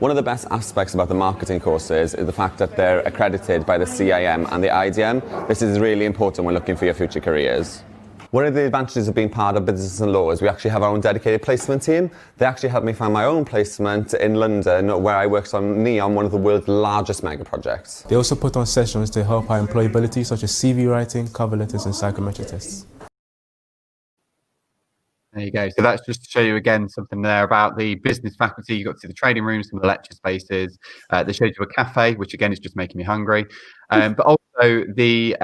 One of the best aspects about the marketing courses is the fact that they're accredited by the CIM and the IDM. This is really important when looking for your future careers. One of the advantages of being part of Business and Law is we actually have our own dedicated placement team. They actually helped me find my own placement in London, where I worked on NEOM, one of the world's largest mega projects. They also put on sessions to help our employability, such as CV writing, cover letters, and psychometric tests. There you go. So that's just to show you again something there about the business faculty. You got to see the training rooms, some of the lecture spaces. They showed you a cafe, which again is just making me hungry. But also the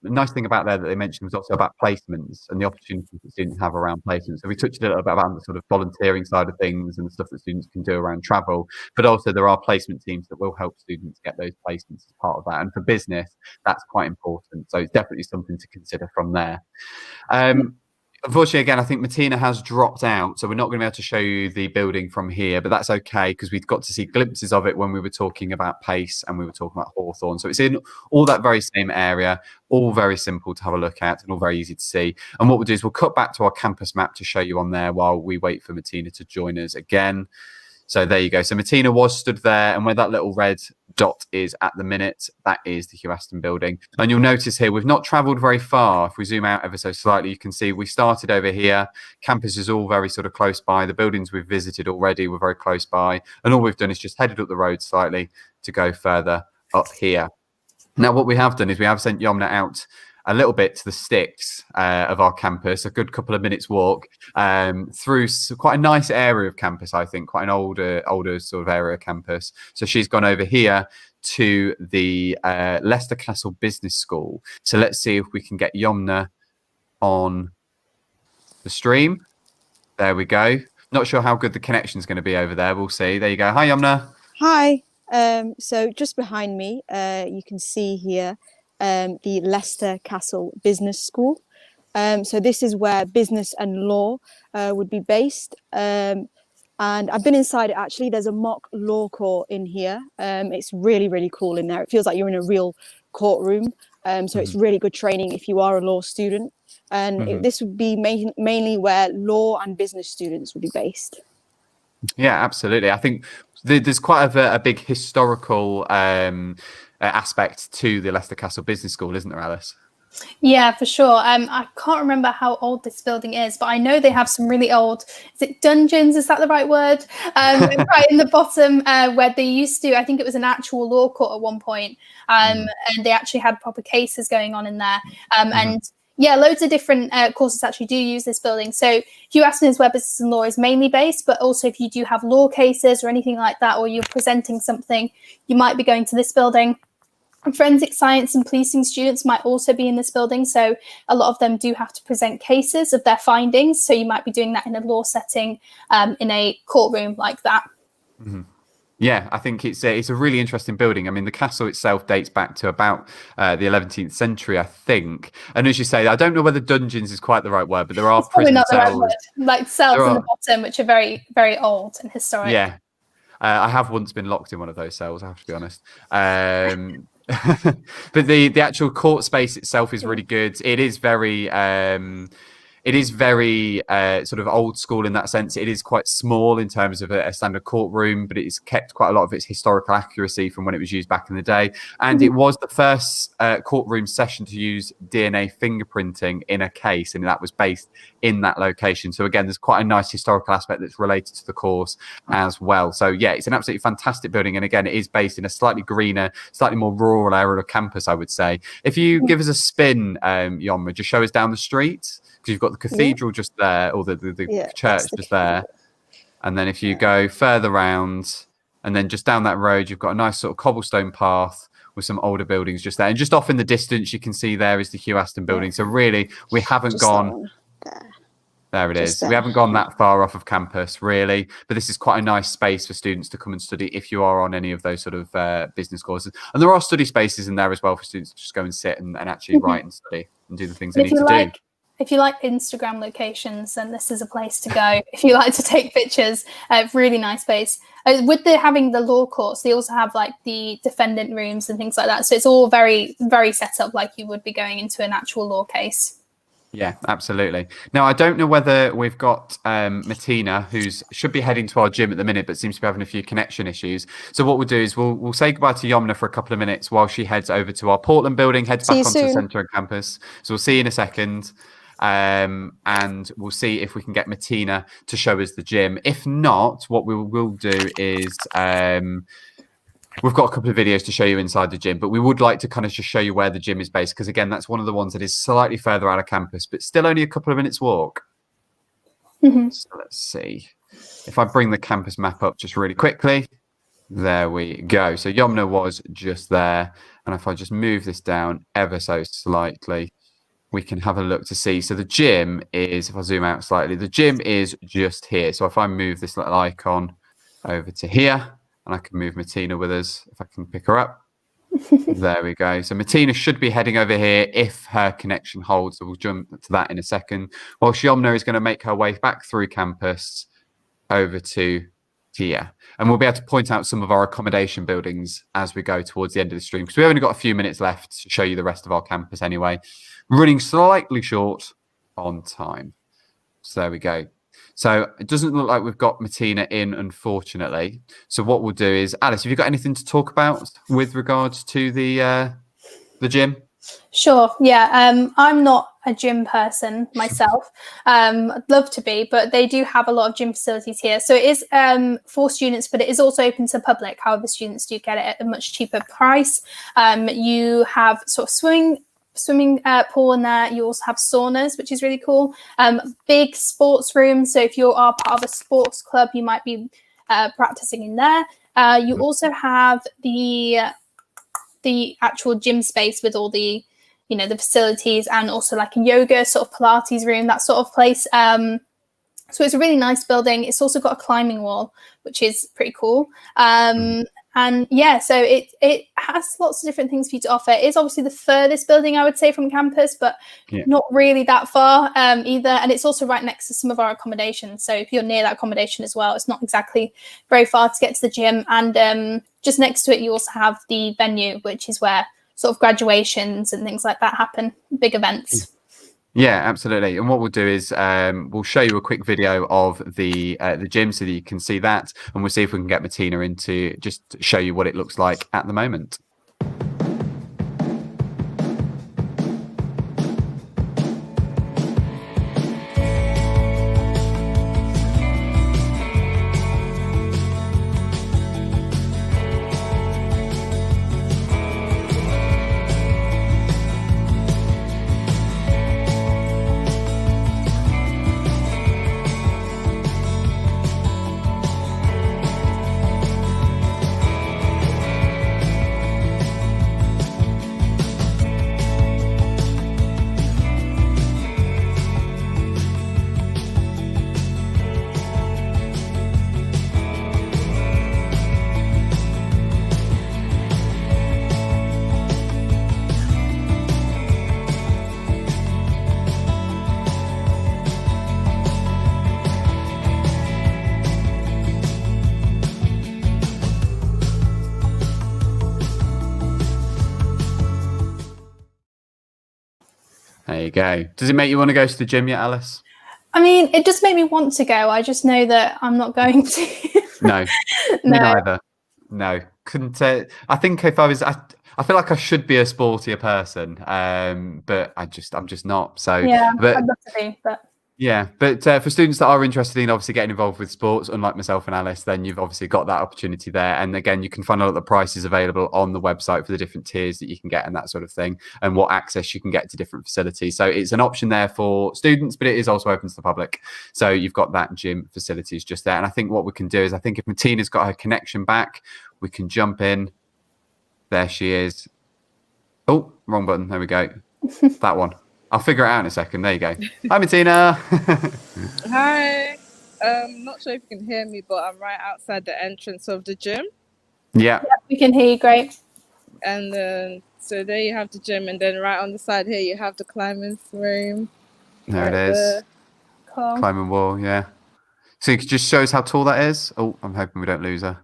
nice thing about there that they mentioned was also about placements and the opportunities that students have around placements. So we touched a little bit about the sort of volunteering side of things and the stuff that students can do around travel. But also there are placement teams that will help students get those placements as part of that. And for business, that's quite important. So it's definitely something to consider from there. Unfortunately, again, I think Martina has dropped out, so we're not going to be able to show you the building from here, but that's okay because we've got to see glimpses of it when we were talking about Pace and we were talking about Hawthorne. So it's in all that very same area, all very simple to have a look at and all very easy to see. And what we'll do is we'll cut back to our campus map to show you on there while we wait for Martina to join us again. So there you go. So Martina was stood there, and where that little red dot is at the minute, that is the Hugh Aston building. And you'll notice here, we've not travelled very far. If we zoom out ever so slightly, you can see we started over here. Campus is all very sort of close by. The buildings we've visited already were very close by. And all we've done is just headed up the road slightly to go further up here. Now, what we have done is we have sent Yomna out a little bit to the sticks of our campus, a good couple of minutes walk through quite a nice area of campus, I think, quite an older sort of area of campus. So she's gone over here to the Leicester Castle Business School. So let's see if we can get Yomna on the stream. There we go. Not sure how good the connection is going to be over there. We'll see. There you go. Hi, Yomna. Hi. So just behind me, you can see here the Leicester Castle Business School. So this is where business and law would be based. And I've been inside it actually. There's a mock law court in here. It's really, really cool in there. It feels like you're in a real courtroom. So it's really good training if you are a law student. And this would be mainly where law and business students would be based. Yeah, absolutely. I think there's quite a big historical aspect to the Leicester Castle Business School, isn't there, Alice? Yeah, for sure. I can't remember how old this building is, but I know they have some really old, is it dungeons? Is that the right word? Right in the bottom where they used to, I think it was an actual law court at one point. And they actually had proper cases going on in there. And yeah, loads of different courses actually do use this building. So Hugh Aston is where business and law is mainly based, but also if you do have law cases or anything like that, or you're presenting something, you might be going to this building. Forensic science and policing students might also be in this building. So a lot of them do have to present cases of their findings. So you might be doing that in a law setting, in a courtroom like that. Yeah, I think it's a really interesting building. I mean, the castle itself dates back to about the 11th century, I think. And as you say, I don't know whether dungeons is quite the right word, but there are prison not cells. the right word. Like cells in the bottom, which are very, very old and historic. Yeah, I have once been locked in one of those cells, I have to be honest. But the actual court space itself is really good. It is very sort of old school in that sense. It is quite small in terms of a standard courtroom, but it's kept quite a lot of its historical accuracy from when it was used back in the day. And it was the first courtroom session to use DNA fingerprinting in a case, and that was based in that location. So again, there's quite a nice historical aspect that's related to the course as well. So yeah, it's an absolutely fantastic building. And again, it is based in a slightly greener, slightly more rural area of campus, I would say. If you give us a spin, Yomna, just show us down the street. Because you've got the cathedral just there, or the church just there. And then if you go further round, and then just down that road, you've got a nice sort of cobblestone path with some older buildings just there. And just off in the distance, you can see there is the Hugh Aston building. So really, we haven't just gone... There it is. We haven't gone that far off of campus, really. But this is quite a nice space for students to come and study if you are on any of those sort of business courses. And there are study spaces in there as well for students to just go and sit and actually write and study and do the things they need to do. if you like Instagram locations, then this is a place to go. If you like to take pictures, really nice space. With having the law courts, they also have like the defendant rooms and things like that. So it's all very, very set up like you would be going into an actual law case. Yeah, absolutely. Now, I don't know whether we've got Martina, who's should be heading to our gym at the minute, but seems to be having a few connection issues. So what we'll do is we'll say goodbye to Yomna for a couple of minutes while she heads over to our Portland building, heads back onto the centre of campus. So we'll see you in a second. And we'll see if we can get Martina to show us the gym. If not, what we will do is we've got a couple of videos to show you inside the gym, but we would like to kind of just show you where the gym is based, because again, that's one of the ones that is slightly further out of campus, but still only a couple of minutes walk. Mm-hmm. So let's see. If I bring the campus map up just really quickly, there we go. So Yomna was just there. And if I just move this down ever so slightly, we can have a look to see. So the gym is, if I zoom out slightly, the gym is just here. So if I move this little icon over to here, and I can move Martina with us, if I can pick her up. There we go. So Martina should be heading over here if her connection holds. So we'll jump to that in a second. While Yomna is going to make her way back through campus over to here. And we'll be able to point out some of our accommodation buildings as we go towards the end of the stream, because we've only got a few minutes left to show you the rest of our campus anyway. Running slightly short on time. So there we go. So it doesn't look like we've got Martina in, unfortunately. So what we'll do is, Alice, have you got anything to talk about with regards to the gym? Sure. Yeah. I'm not a gym person myself. I'd love to be, but they do have a lot of gym facilities here. So it is for students, but it is also open to public. However, students do get it at a much cheaper price. You have sort of swimming pool in there. You also have saunas, which is really cool. Big sports rooms. So if you are part of a sports club, you might be practicing in there. You also have the actual gym space with all the, the facilities, and also like a yoga sort of Pilates room, that sort of place. So it's a really nice building. It's also got a climbing wall, which is pretty cool. And yeah, so it has lots of different things for you to offer. It is obviously the furthest building, I would say, from campus, but not really that far either. And it's also right next to some of our accommodations. So if you're near that accommodation as well, it's not exactly very far to get to the gym. And just next to it, you also have the venue, which is where sort of graduations and things like that happen, big events. Yeah, absolutely. And what we'll do is we'll show you a quick video of the gym so that you can see that, and we'll see if we can get Martina in to just show you what it looks like at the moment. There you go. Does it make you want to go to the gym yet, Alice? I mean, it does make me want to go. I just know that I'm not going to. No, me neither. No, couldn't. I think if I was, I feel like I should be a sportier person, but I'm just not. So yeah, but, I'd love to be, but. Yeah, but for students that are interested in obviously getting involved with sports, unlike myself and Alice, then you've obviously got that opportunity there. And again, you can find out the prices available on the website for the different tiers that you can get and that sort of thing, and what access you can get to different facilities. So it's an option there for students, but it is also open to the public. So you've got that gym facilities just there. And I think what we can do is, I think if Martina's got her connection back, we can jump in. There she is. Oh, wrong button. There we go. That one. I'll figure it out in a second. There you go. Hi, Martina. Hi. Not sure if you can hear me, but I'm right outside the entrance of the gym. Yeah. We can hear you great. And then, so there you have the gym, and then right on the side here, you have the climbing room. There Right it is. there. Cool. Climbing wall, yeah. So it just shows how tall that is. Oh, I'm hoping we don't lose her.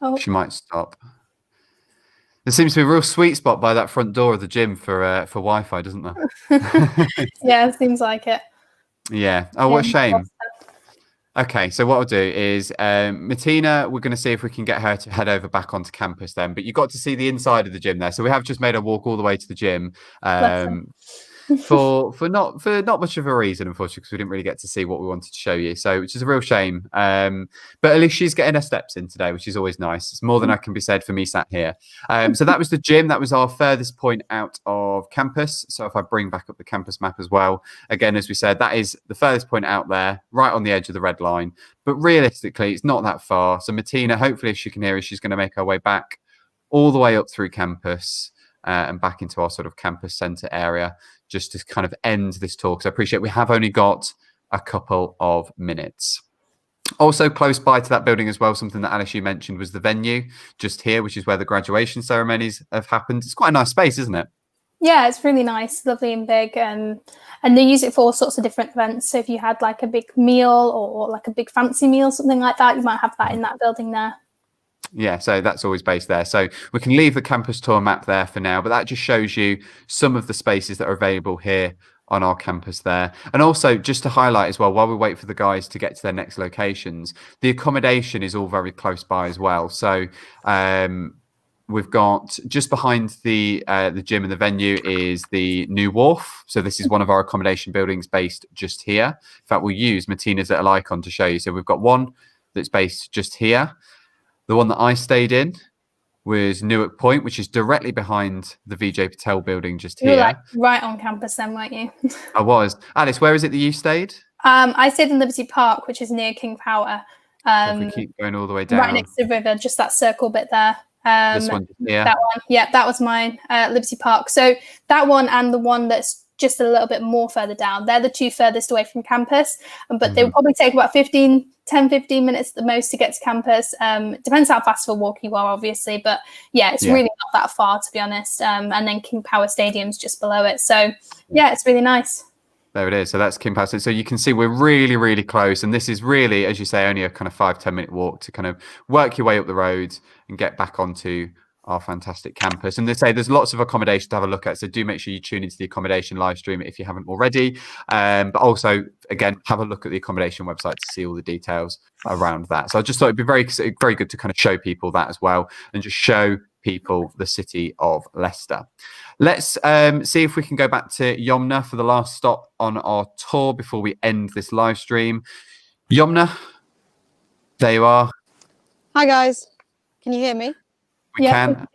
Oh. She might stop. There seems to be a real sweet spot by that front door of the gym for Wi-Fi, doesn't there? Yeah, it seems like it. Yeah. Oh, what a Yeah, shame. Okay, so what I'll do is Martina, we're going to see if we can get her to head over back onto campus then. But you got to see the inside of the gym there. So we have just made her walk all the way to the gym. For not much of a reason, unfortunately, because we didn't really get to see what we wanted to show you, so which is a real shame. But at least she's getting her steps in today, which is always nice. It's more than I can be said for me sat here. So that was the gym. That was our furthest point out of campus. So if I bring back up the campus map as well, again, as we said, that is the furthest point out there, right on the edge of the red line. But realistically, it's not that far. So Martina, hopefully, if she can hear us, she's going to make her way back all the way up through campus and back into our sort of campus centre area, just to kind of end this talk. So I appreciate we have only got a couple of minutes. Also close by to that building as well, something that Alice, you mentioned, was the venue just here, which is where the graduation ceremonies have happened. It's quite a nice space, isn't it? Yeah, it's really nice, lovely and big, and they use it for all sorts of different events. So if you had like a big meal or like a big fancy meal, something like that, you might have that in that building there. Yeah, so that's always based there. So we can leave the campus tour map there for now, but that just shows you some of the spaces that are available here on our campus there. And also just to highlight as well, while we wait for the guys to get to their next locations, the accommodation is all very close by as well. So we've got just behind the gym and the venue is the New Wharf. So this is one of our accommodation buildings based just here. In fact, we'll use Martina's little icon to show you. So we've got one that's based just here. The one that I stayed in was Newark Point, which is directly behind the Vijay Patel building just You here. were like right on campus then, weren't you? I was. Alice, where is it that you stayed? I stayed in Liberty Park, which is near King Power. If we keep going all the way down. Right next to the river, just that circle bit there. This one here. That one. Yeah, that was mine, Liberty Park. So that one and the one that's just a little bit more further down, they're the two furthest away from campus. But they will probably take about 10, 15 minutes at the most to get to campus. Depends how fast of a walk you are, obviously. But yeah, it's really not that far, to be honest. And then King Power Stadium's just below it. So yeah, it's really nice. There it is. So that's King Power. So you can see we're really, really close. And this is really, as you say, only a kind of 5-10 minute walk to kind of work your way up the road and get back onto our fantastic campus. And they say there's lots of accommodation to have a look at. So do make sure you tune into the accommodation live stream if you haven't already. But also, again, have a look at the accommodation website to see all the details around that. So I just thought it'd be very, very good to kind of show people that as well and just show people the city of Leicester. Let's see if we can go back to Yomna for the last stop on our tour before we end this live stream. Yomna, there you are. Hi guys, can you hear me? We can.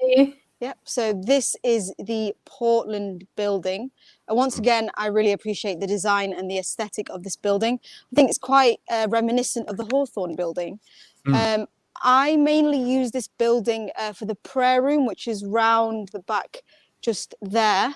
Yep, so this is the Portland building. And once again, I really appreciate the design and the aesthetic of this building. I think it's quite reminiscent of the Hawthorne building. I mainly use this building for the prayer room, which is round the back just there.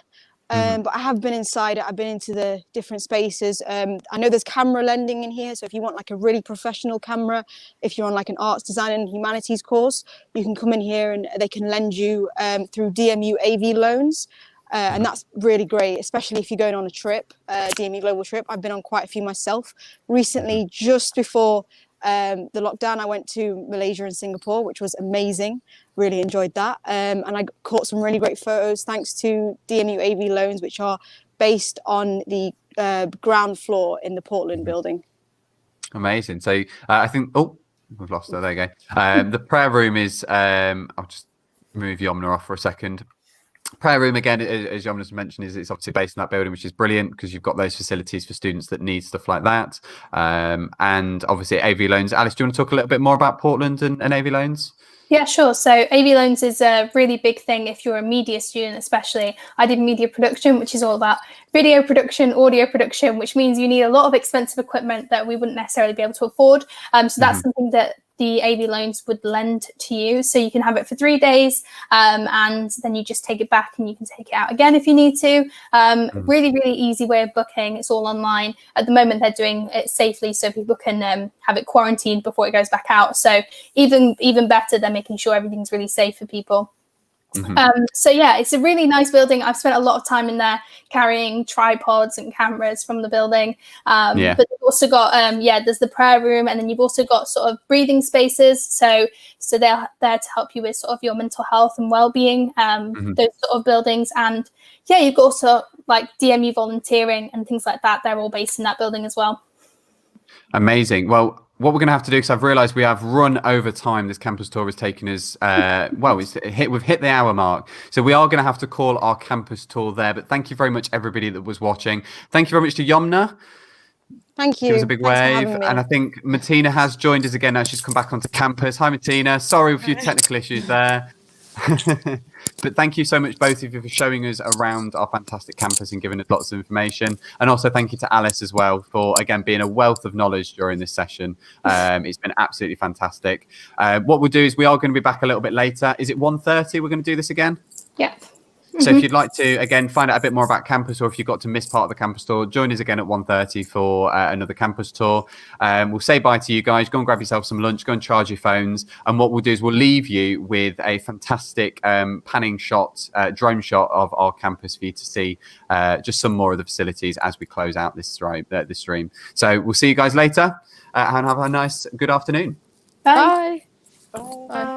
But I have been inside it. I've been into the different spaces. I know there's camera lending in here. So if you want like a really professional camera, if you're on like an arts design and humanities course, you can come in here and they can lend you through DMU AV loans. And that's really great, especially if you're going on a trip, DMU Global trip. I've been on quite a few myself. Recently, just before the lockdown, I went to Malaysia and Singapore, which was amazing. Really enjoyed that. And I caught some really great photos thanks to DMU AV loans, which are based on the ground floor in the Portland building. Amazing. So I think, we've lost her. There you go. The prayer room is, I'll just move Yomna off for a second. Prayer room, again, as Yomna's mentioned, is it's obviously based in that building, which is brilliant because you've got those facilities for students that need stuff like that. And obviously AV loans. Alice, do you want to talk a little bit more about Portland and AV loans? Yeah, sure. So AV loans is a really big thing if you're a media student, especially. I did media production, which is all about video production, audio production, which means you need a lot of expensive equipment that we wouldn't necessarily be able to afford. So that's something that the AV loans would lend to you. So you can have it for 3 days and then you just take it back and you can take it out again if you need to. Really, really easy way of booking. It's all online. At the moment, they're doing it safely so people can have it quarantined before it goes back out. So even better, they're making sure everything's really safe for people. So yeah, it's a really nice building. I've spent a lot of time in there carrying tripods and cameras from the building. But you've also got there's the prayer room, and then you've also got sort of breathing spaces. So they're there to help you with sort of your mental health and well-being. Those sort of buildings, and you've got also like DMU volunteering and things like that. They're all based in that building as well. Amazing. Well, what we're going to have to do, because I've realised we have run over time. This campus tour has taken us, we've hit the hour mark. So we are going to have to call our campus tour there. But thank you very much, everybody that was watching. Thank you very much to Yomna. Thank you. Give us a big wave. And I think Martina has joined us again now. She's come back onto campus. Hi, Martina. Sorry for a few technical issues there. But thank you so much, both of you, for showing us around our fantastic campus and giving us lots of information. And also thank you to Alice as well for, again, being a wealth of knowledge during this session. It's been absolutely fantastic. What we'll do is we are going to be back a little bit later. Is it 1:30 we're going to do this again? Yeah. So if you'd like to, again, find out a bit more about campus, or if you've got to miss part of the campus tour, join us again at 1:30 for another campus tour. We'll say bye to you guys. Go and grab yourself some lunch. Go and charge your phones. And what we'll do is we'll leave you with a fantastic panning shot, drone shot of our campus for you to see just some more of the facilities as we close out this stream. So we'll see you guys later and have a nice, good afternoon. Bye. Bye.